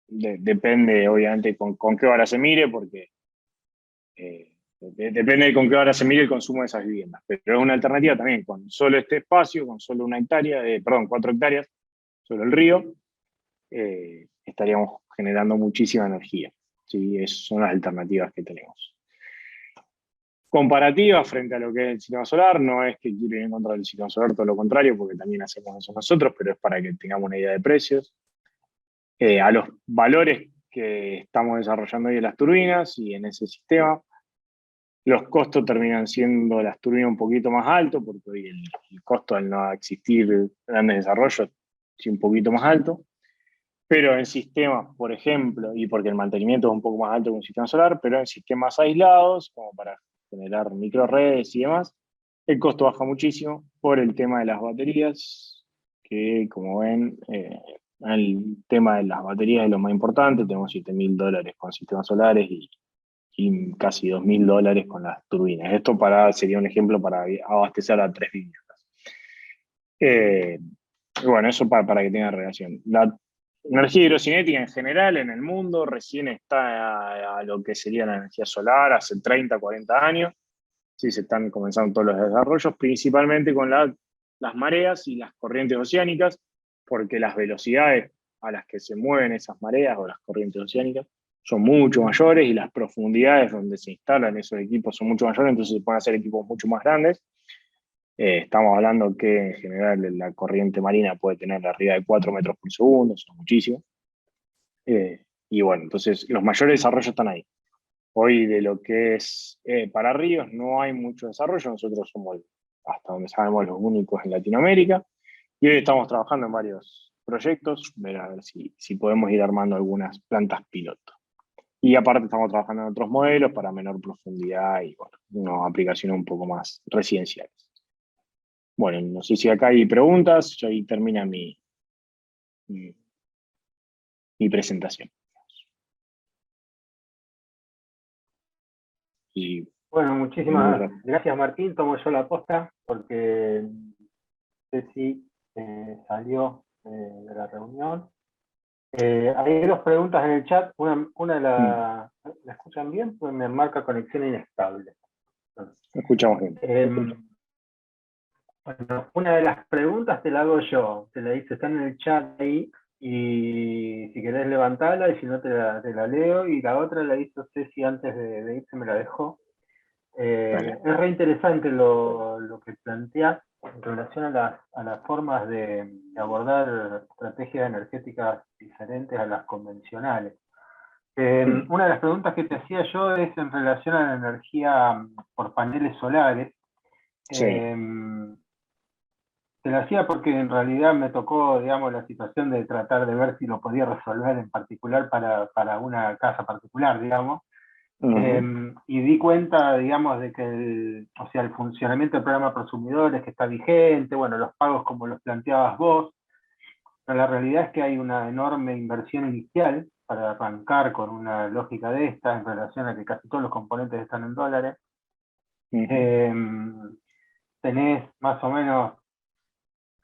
depende obviamente con qué hora se mire, porque depende de con qué hora se mire el consumo de esas viviendas, pero es una alternativa también, con solo este espacio, con solo 4 hectáreas sobre el río, estaríamos generando muchísima energía, ¿sí? Esas son las alternativas que tenemos. Comparativa frente a lo que es el sistema solar, no es que quiero ir en contra del sistema solar, todo lo contrario, porque también hacemos eso nosotros, pero es para que tengamos una idea de precios. A los valores que estamos desarrollando hoy en las turbinas y en ese sistema, los costos terminan siendo las turbinas un poquito más altos, porque hoy el costo al no existir grandes desarrollos es un poquito más alto, pero en sistemas, por ejemplo, y porque el mantenimiento es un poco más alto que un sistema solar, pero en sistemas aislados, como para generar microredes y demás, el costo baja muchísimo por el tema de las baterías, que como ven, el tema de las baterías es lo más importante. Tenemos $7.000 con sistemas solares y casi $2.000 con las turbinas. Esto sería un ejemplo para abastecer a 3 viviendas. Bueno, eso para que tengan relación. La energía hidrocinética en general en el mundo recién está a lo que sería la energía solar hace 30, 40 años. Sí, se están comenzando todos los desarrollos, principalmente con las mareas y las corrientes oceánicas, porque las velocidades a las que se mueven esas mareas o las corrientes oceánicas son mucho mayores y las profundidades donde se instalan esos equipos son mucho mayores, entonces se pueden hacer equipos mucho más grandes. Estamos hablando que en general la corriente marina puede tener arriba de 4 metros por segundo, eso es muchísimo. Y bueno, entonces los mayores desarrollos están ahí. Hoy de lo que es para ríos no hay mucho desarrollo, nosotros somos, hasta donde sabemos, los únicos en Latinoamérica, y hoy estamos trabajando en varios proyectos, a ver si podemos ir armando algunas plantas piloto. Y aparte estamos trabajando en otros modelos para menor profundidad y bueno, unas aplicaciones un poco más residenciales. Bueno, no sé si acá hay preguntas, ya ahí termina mi mi presentación. Y, bueno, muchísimas gracias, Martín. Tomo yo la posta porque Ceci salió de la reunión. Hay dos preguntas en el chat. Una ¿la escuchan bien? Pues me marca conexión inestable. escuchamos bien. Bueno, una de las preguntas te la hago yo. Te la dice, está en el chat ahí. Y si querés levantarla, y si no te la leo. Y la otra la hizo Ceci antes de irse, me la dejó. Es re interesante lo que planteas en relación a las formas de abordar estrategias energéticas diferentes a las convencionales. Una de las preguntas que te hacía yo es en relación a la energía por paneles solares. Sí. Te lo hacía porque en realidad me tocó, digamos, la situación de tratar de ver si lo podía resolver en particular para una casa particular, digamos. Y di cuenta, digamos, de que el funcionamiento del programa Prosumidores que está vigente, bueno, los pagos como los planteabas vos, pero la realidad es que hay una enorme inversión inicial para arrancar con una lógica de esta en relación a que casi todos los componentes están en dólares. Tenés más o menos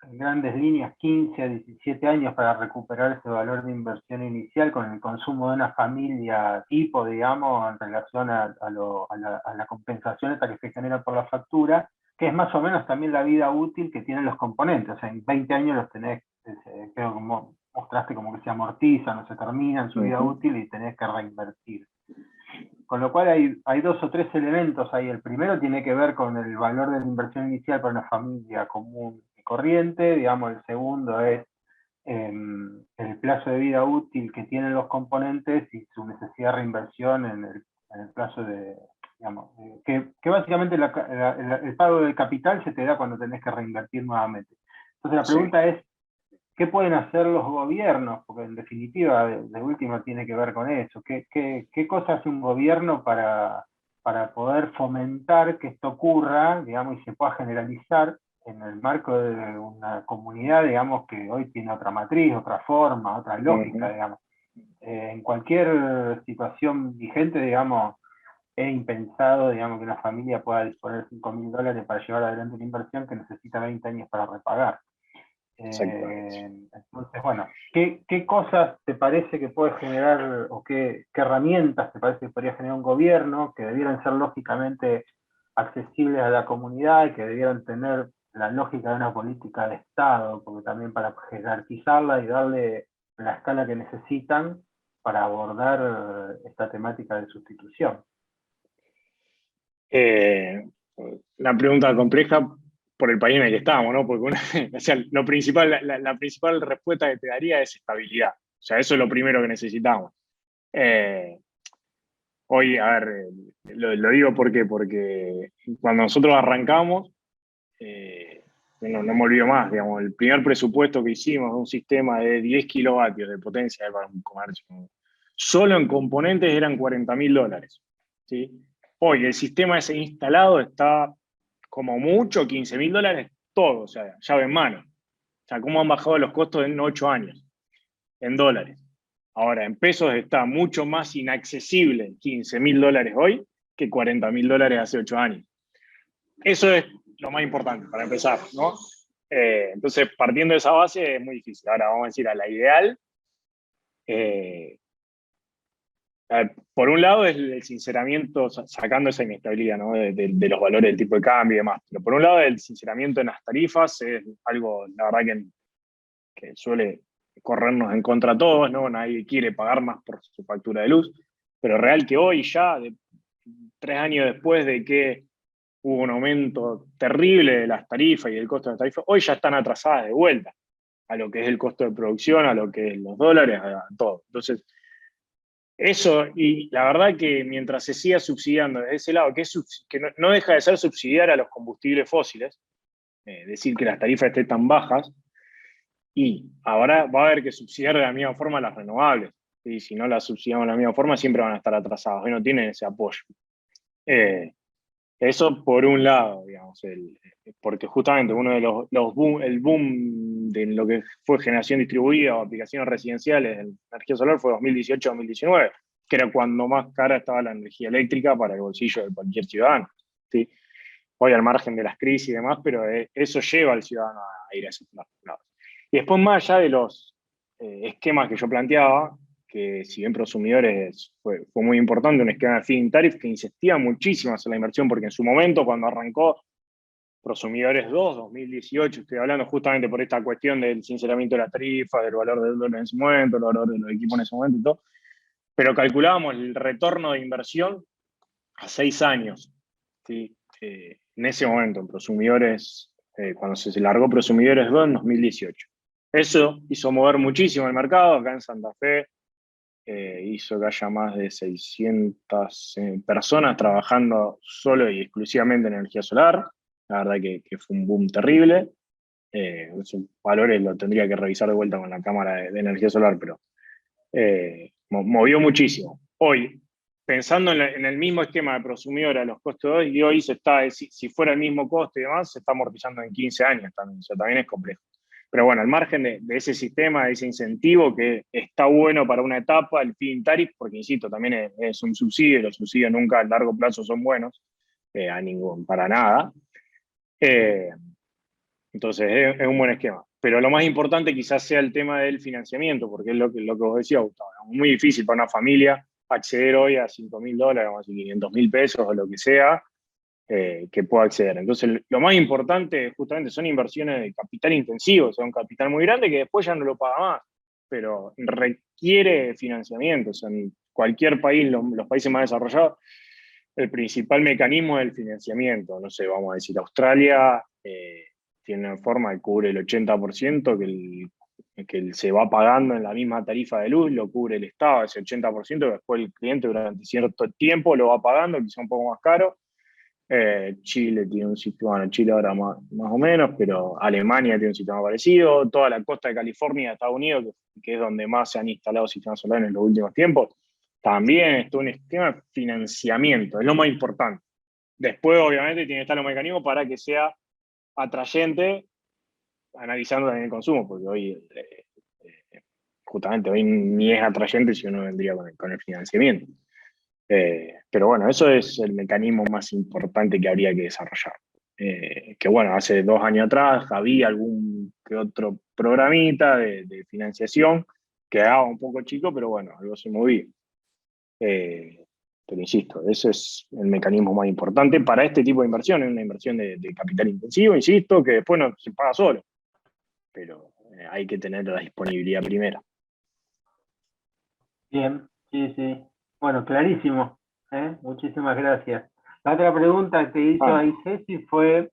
en grandes líneas 15 a 17 años para recuperar ese valor de inversión inicial con el consumo de una familia tipo, digamos, en relación a la compensación esta que se genera por la factura, que es más o menos también la vida útil que tienen los componentes. O sea, en 20 años los tenés, creo como mostraste, como que se amortizan o se terminan su vida útil y tenés que reinvertir. Con lo cual hay dos o tres elementos ahí. El primero tiene que ver con el valor de la inversión inicial para una familia común y corriente. Digamos, el segundo es el plazo de vida útil que tienen los componentes y su necesidad de reinversión en el plazo de, digamos, que básicamente el pago del capital se te da cuando tenés que reinvertir nuevamente. Entonces la pregunta es, ¿qué pueden hacer los gobiernos? Porque en definitiva, de última, tiene que ver con eso. ¿Qué cosa hace un gobierno para poder fomentar que esto ocurra, digamos, y se pueda generalizar en el marco de una comunidad, digamos, que hoy tiene otra matriz, otra forma, otra lógica, digamos? En cualquier situación vigente, digamos, es impensado, digamos, que una familia pueda disponer de $5.000 para llevar adelante una inversión que necesita 20 años para repagar. Entonces, bueno, ¿qué cosas te parece que puede generar, o qué herramientas te parece que podría generar un gobierno que debieran ser lógicamente accesibles a la comunidad y que debieran tener la lógica de una política de Estado, porque también para jerarquizarla y darle la escala que necesitan para abordar esta temática de sustitución? Una pregunta compleja por el país en el que estamos, ¿no? Porque o sea, lo principal, la principal respuesta que te daría es estabilidad. O sea, eso es lo primero que necesitamos. Hoy, a ver, lo digo porque cuando nosotros arrancamos, no me olvido más, digamos, el primer presupuesto que hicimos de un sistema de 10 kilovatios de potencia para un comercio, solo en componentes eran $40.000, ¿sí? Hoy el sistema ese instalado está como mucho $15.000 todo, o sea, llave en mano. O sea, cómo han bajado los costos en 8 años, en dólares. Ahora, en pesos está mucho más inaccesible $15.000 hoy que $40.000 hace 8 años. Eso es lo más importante para empezar, ¿no? Entonces, partiendo de esa base es muy difícil. Ahora vamos a decir a la ideal. Por un lado es el sinceramiento, sacando esa inestabilidad, ¿no? de los valores del tipo de cambio y demás. Pero por un lado el sinceramiento en las tarifas es algo, la verdad, que suele corrernos en contra a todos, ¿no? Nadie quiere pagar más por su factura de luz, pero real que hoy ya, 3 años después de que hubo un aumento terrible de las tarifas y del costo de las tarifas, hoy ya están atrasadas de vuelta a lo que es el costo de producción, a lo que es los dólares, a todo. Entonces, eso, y la verdad que mientras se siga subsidiando desde ese lado, que no deja de ser subsidiar a los combustibles fósiles, decir que las tarifas estén tan bajas, y ahora va a haber que subsidiar de la misma forma las renovables. Y si no las subsidiamos de la misma forma, siempre van a estar atrasadas, y no tienen ese apoyo. Eso por un lado, digamos, porque justamente uno de el boom de lo que fue generación distribuida o aplicaciones residenciales de energía solar fue 2018-2019, que era cuando más cara estaba la energía eléctrica para el bolsillo de cualquier ciudadano, ¿sí? Hoy al margen de las crisis y demás, pero eso lleva al ciudadano a ir a esos lados. Y después, más allá de los esquemas que yo planteaba, que si bien Prosumidores fue muy importante, un esquema de feed-in tariff que insistía muchísimo en la inversión, porque en su momento, cuando arrancó Prosumidores 2, 2018, estoy hablando justamente por esta cuestión del sinceramiento de las tarifas, del valor del dólar en ese momento, el valor de los equipos en ese momento y todo, pero calculábamos el retorno de inversión a 6 años, ¿sí? En ese momento, en Prosumidores, cuando se largó Prosumidores 2 en 2018. Eso hizo mover muchísimo el mercado. Acá en Santa Fe hizo que haya más de 600 personas trabajando solo y exclusivamente en energía solar. La verdad que fue un boom terrible. Esos valores lo tendría que revisar de vuelta con la Cámara de Energía Solar, pero movió muchísimo. Hoy, pensando en el mismo esquema de Prosumidor a los costos de hoy, y hoy si fuera el mismo costo y demás, se está amortizando en 15 años también, o sea, también es complejo. Pero bueno, al margen de ese sistema, de ese incentivo que está bueno para una etapa, el feed-in tariff, porque insisto, también es un subsidio, y los subsidios nunca a largo plazo son buenos, para nada. Entonces es un buen esquema. Pero lo más importante quizás sea el tema del financiamiento, porque es lo que vos decías, Gustavo. Es muy difícil para una familia acceder hoy a $5.000, vamos a decir, 500.000 pesos o lo que sea, que pueda acceder. Entonces, lo más importante justamente son inversiones de capital intensivo, o sea, un capital muy grande que después ya no lo paga más, pero requiere financiamiento. O sea, en cualquier país, los países más desarrollados, el principal mecanismo es el financiamiento. No sé, vamos a decir, Australia tiene una forma que cubre el 80%, que se va pagando en la misma tarifa de luz, lo cubre el Estado, ese 80%, que después el cliente durante cierto tiempo lo va pagando, quizá un poco más caro. Chile tiene un sistema, bueno, Chile ahora más o menos, pero Alemania tiene un sistema parecido, toda la costa de California de Estados Unidos, que es donde más se han instalado sistemas solares en los últimos tiempos, también está un esquema de financiamiento, es lo más importante. Después, obviamente, tiene que estar los mecanismos para que sea atrayente, analizando también el consumo, porque hoy, justamente, hoy ni es atrayente si uno vendría con el financiamiento. Pero bueno, eso es el mecanismo más importante que habría que desarrollar. Que bueno, hace 2 años atrás había algún que otro programita de financiación, quedaba un poco chico, pero bueno, algo se movía. Pero insisto, ese es el mecanismo más importante para este tipo de inversión, es una inversión de capital intensivo, insisto, que después no se paga solo, pero hay que tener la disponibilidad primero. Bien, sí. Bueno, clarísimo. Muchísimas gracias. La otra pregunta que hizo ahí Ceci fue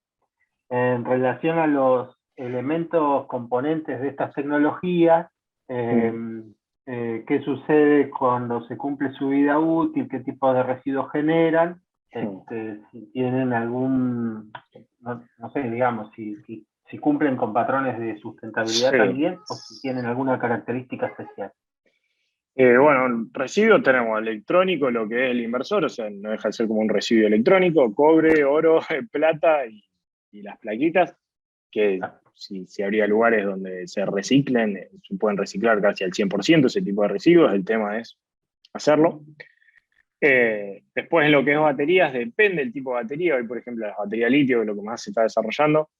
en relación a los elementos componentes de estas tecnologías. ¿Qué sucede cuando se cumple su vida útil? ¿Qué tipo de residuos generan? Si tienen algún, no sé, digamos, si cumplen con patrones de sustentabilidad también, o si tienen alguna característica especial. Bueno, residuos tenemos electrónico, lo que es el inversor, o sea, no deja de ser como un residuo electrónico, cobre, oro, plata y las plaquitas, que si habría lugares donde se reciclen, se pueden reciclar casi al 100% ese tipo de residuos, el tema es hacerlo. Después en lo que es baterías, depende del tipo de batería. Hoy, por ejemplo, las baterías litio, que es lo que más se está desarrollando,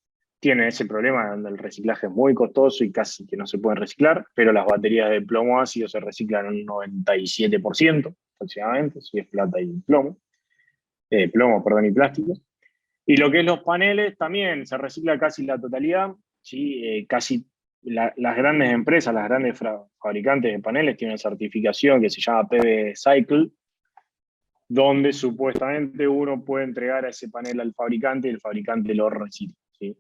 tienen ese problema donde el reciclaje es muy costoso y casi que no se pueden reciclar, pero las baterías de plomo ácido se reciclan un 97% aproximadamente, si es plata y plomo, y plástico. Y lo que es los paneles también se recicla casi la totalidad, ¿sí? Casi las grandes empresas, las grandes fabricantes de paneles tienen certificación que se llama PV Cycle, donde supuestamente uno puede entregar a ese panel al fabricante y el fabricante lo recicla, ¿sí?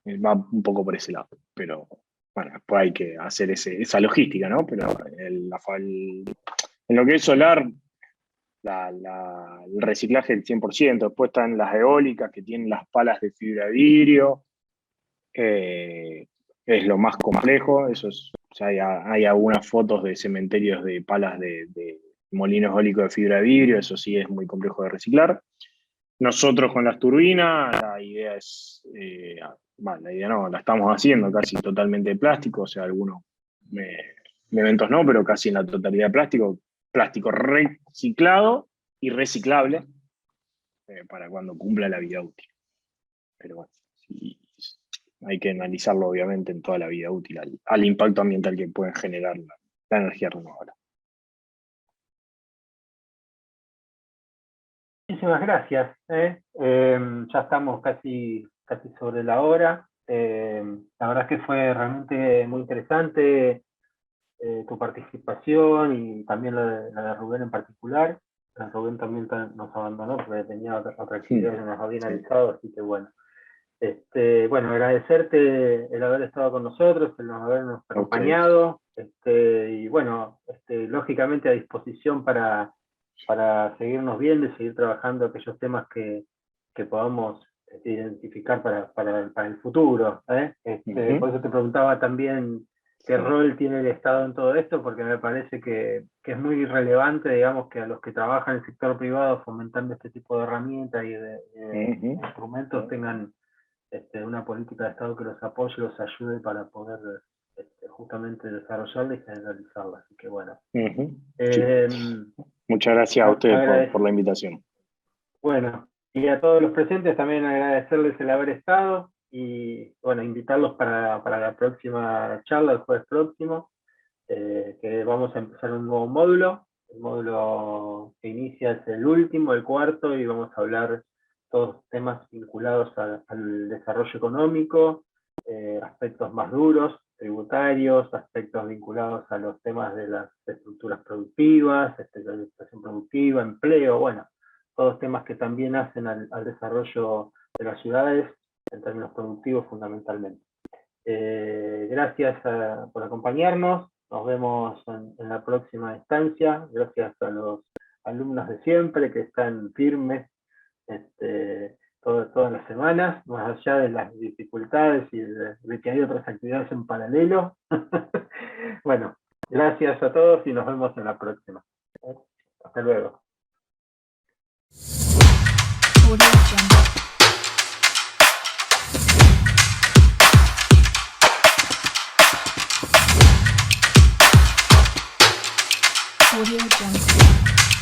Va un poco por ese lado, pero bueno, después hay que hacer esa logística, ¿no? Pero en lo que es solar, el reciclaje del 100%, después están las eólicas que tienen las palas de fibra de vidrio, es lo más complejo, eso es, o sea, hay algunas fotos de cementerios de palas de molinos eólicos de fibra de vidrio, eso sí es muy complejo de reciclar. Nosotros con las turbinas, la idea es, la idea no, la estamos haciendo casi totalmente de plástico, o sea, algunos elementos no, pero casi en la totalidad de plástico reciclado y reciclable para cuando cumpla la vida útil. Pero bueno, sí, hay que analizarlo obviamente en toda la vida útil, al impacto ambiental que pueden generar la energía renovable. Muchísimas gracias. Ya estamos casi sobre la hora. La verdad es que fue realmente muy interesante tu participación y también la de Rubén en particular. Rubén también nos abandonó porque tenía otra actividad que nos había avisado, así que bueno. Bueno, agradecerte el haber estado con nosotros, el habernos acompañado, y bueno, lógicamente a disposición para seguirnos viendo y seguir trabajando aquellos temas que podamos identificar para el futuro. Por eso te preguntaba también qué rol tiene el Estado en todo esto, porque me parece que es muy relevante, digamos, que a los que trabajan en el sector privado fomentando este tipo de herramientas y de instrumentos tengan una política de Estado que los apoye y los ayude para poder justamente desarrollarla y generalizarla. Así que bueno. Muchas gracias a ustedes por la invitación. Bueno, y a todos los presentes también agradecerles el haber estado y bueno, invitarlos para la próxima charla, el jueves próximo, que vamos a empezar un nuevo módulo. El módulo que inicia es el último, el cuarto, y vamos a hablar todos temas vinculados al desarrollo económico, aspectos más duros, tributarios, aspectos vinculados a los temas de las estructuras productivas, la administración productiva, empleo, bueno, todos temas que también hacen al desarrollo de las ciudades en términos productivos fundamentalmente. Gracias por acompañarnos, nos vemos en la próxima instancia, gracias a los alumnos de siempre que están firmes todas las semanas, más allá de las dificultades y de que hay otras actividades en paralelo. Bueno, gracias a todos y nos vemos en la próxima. Hasta luego. Audio Jungle.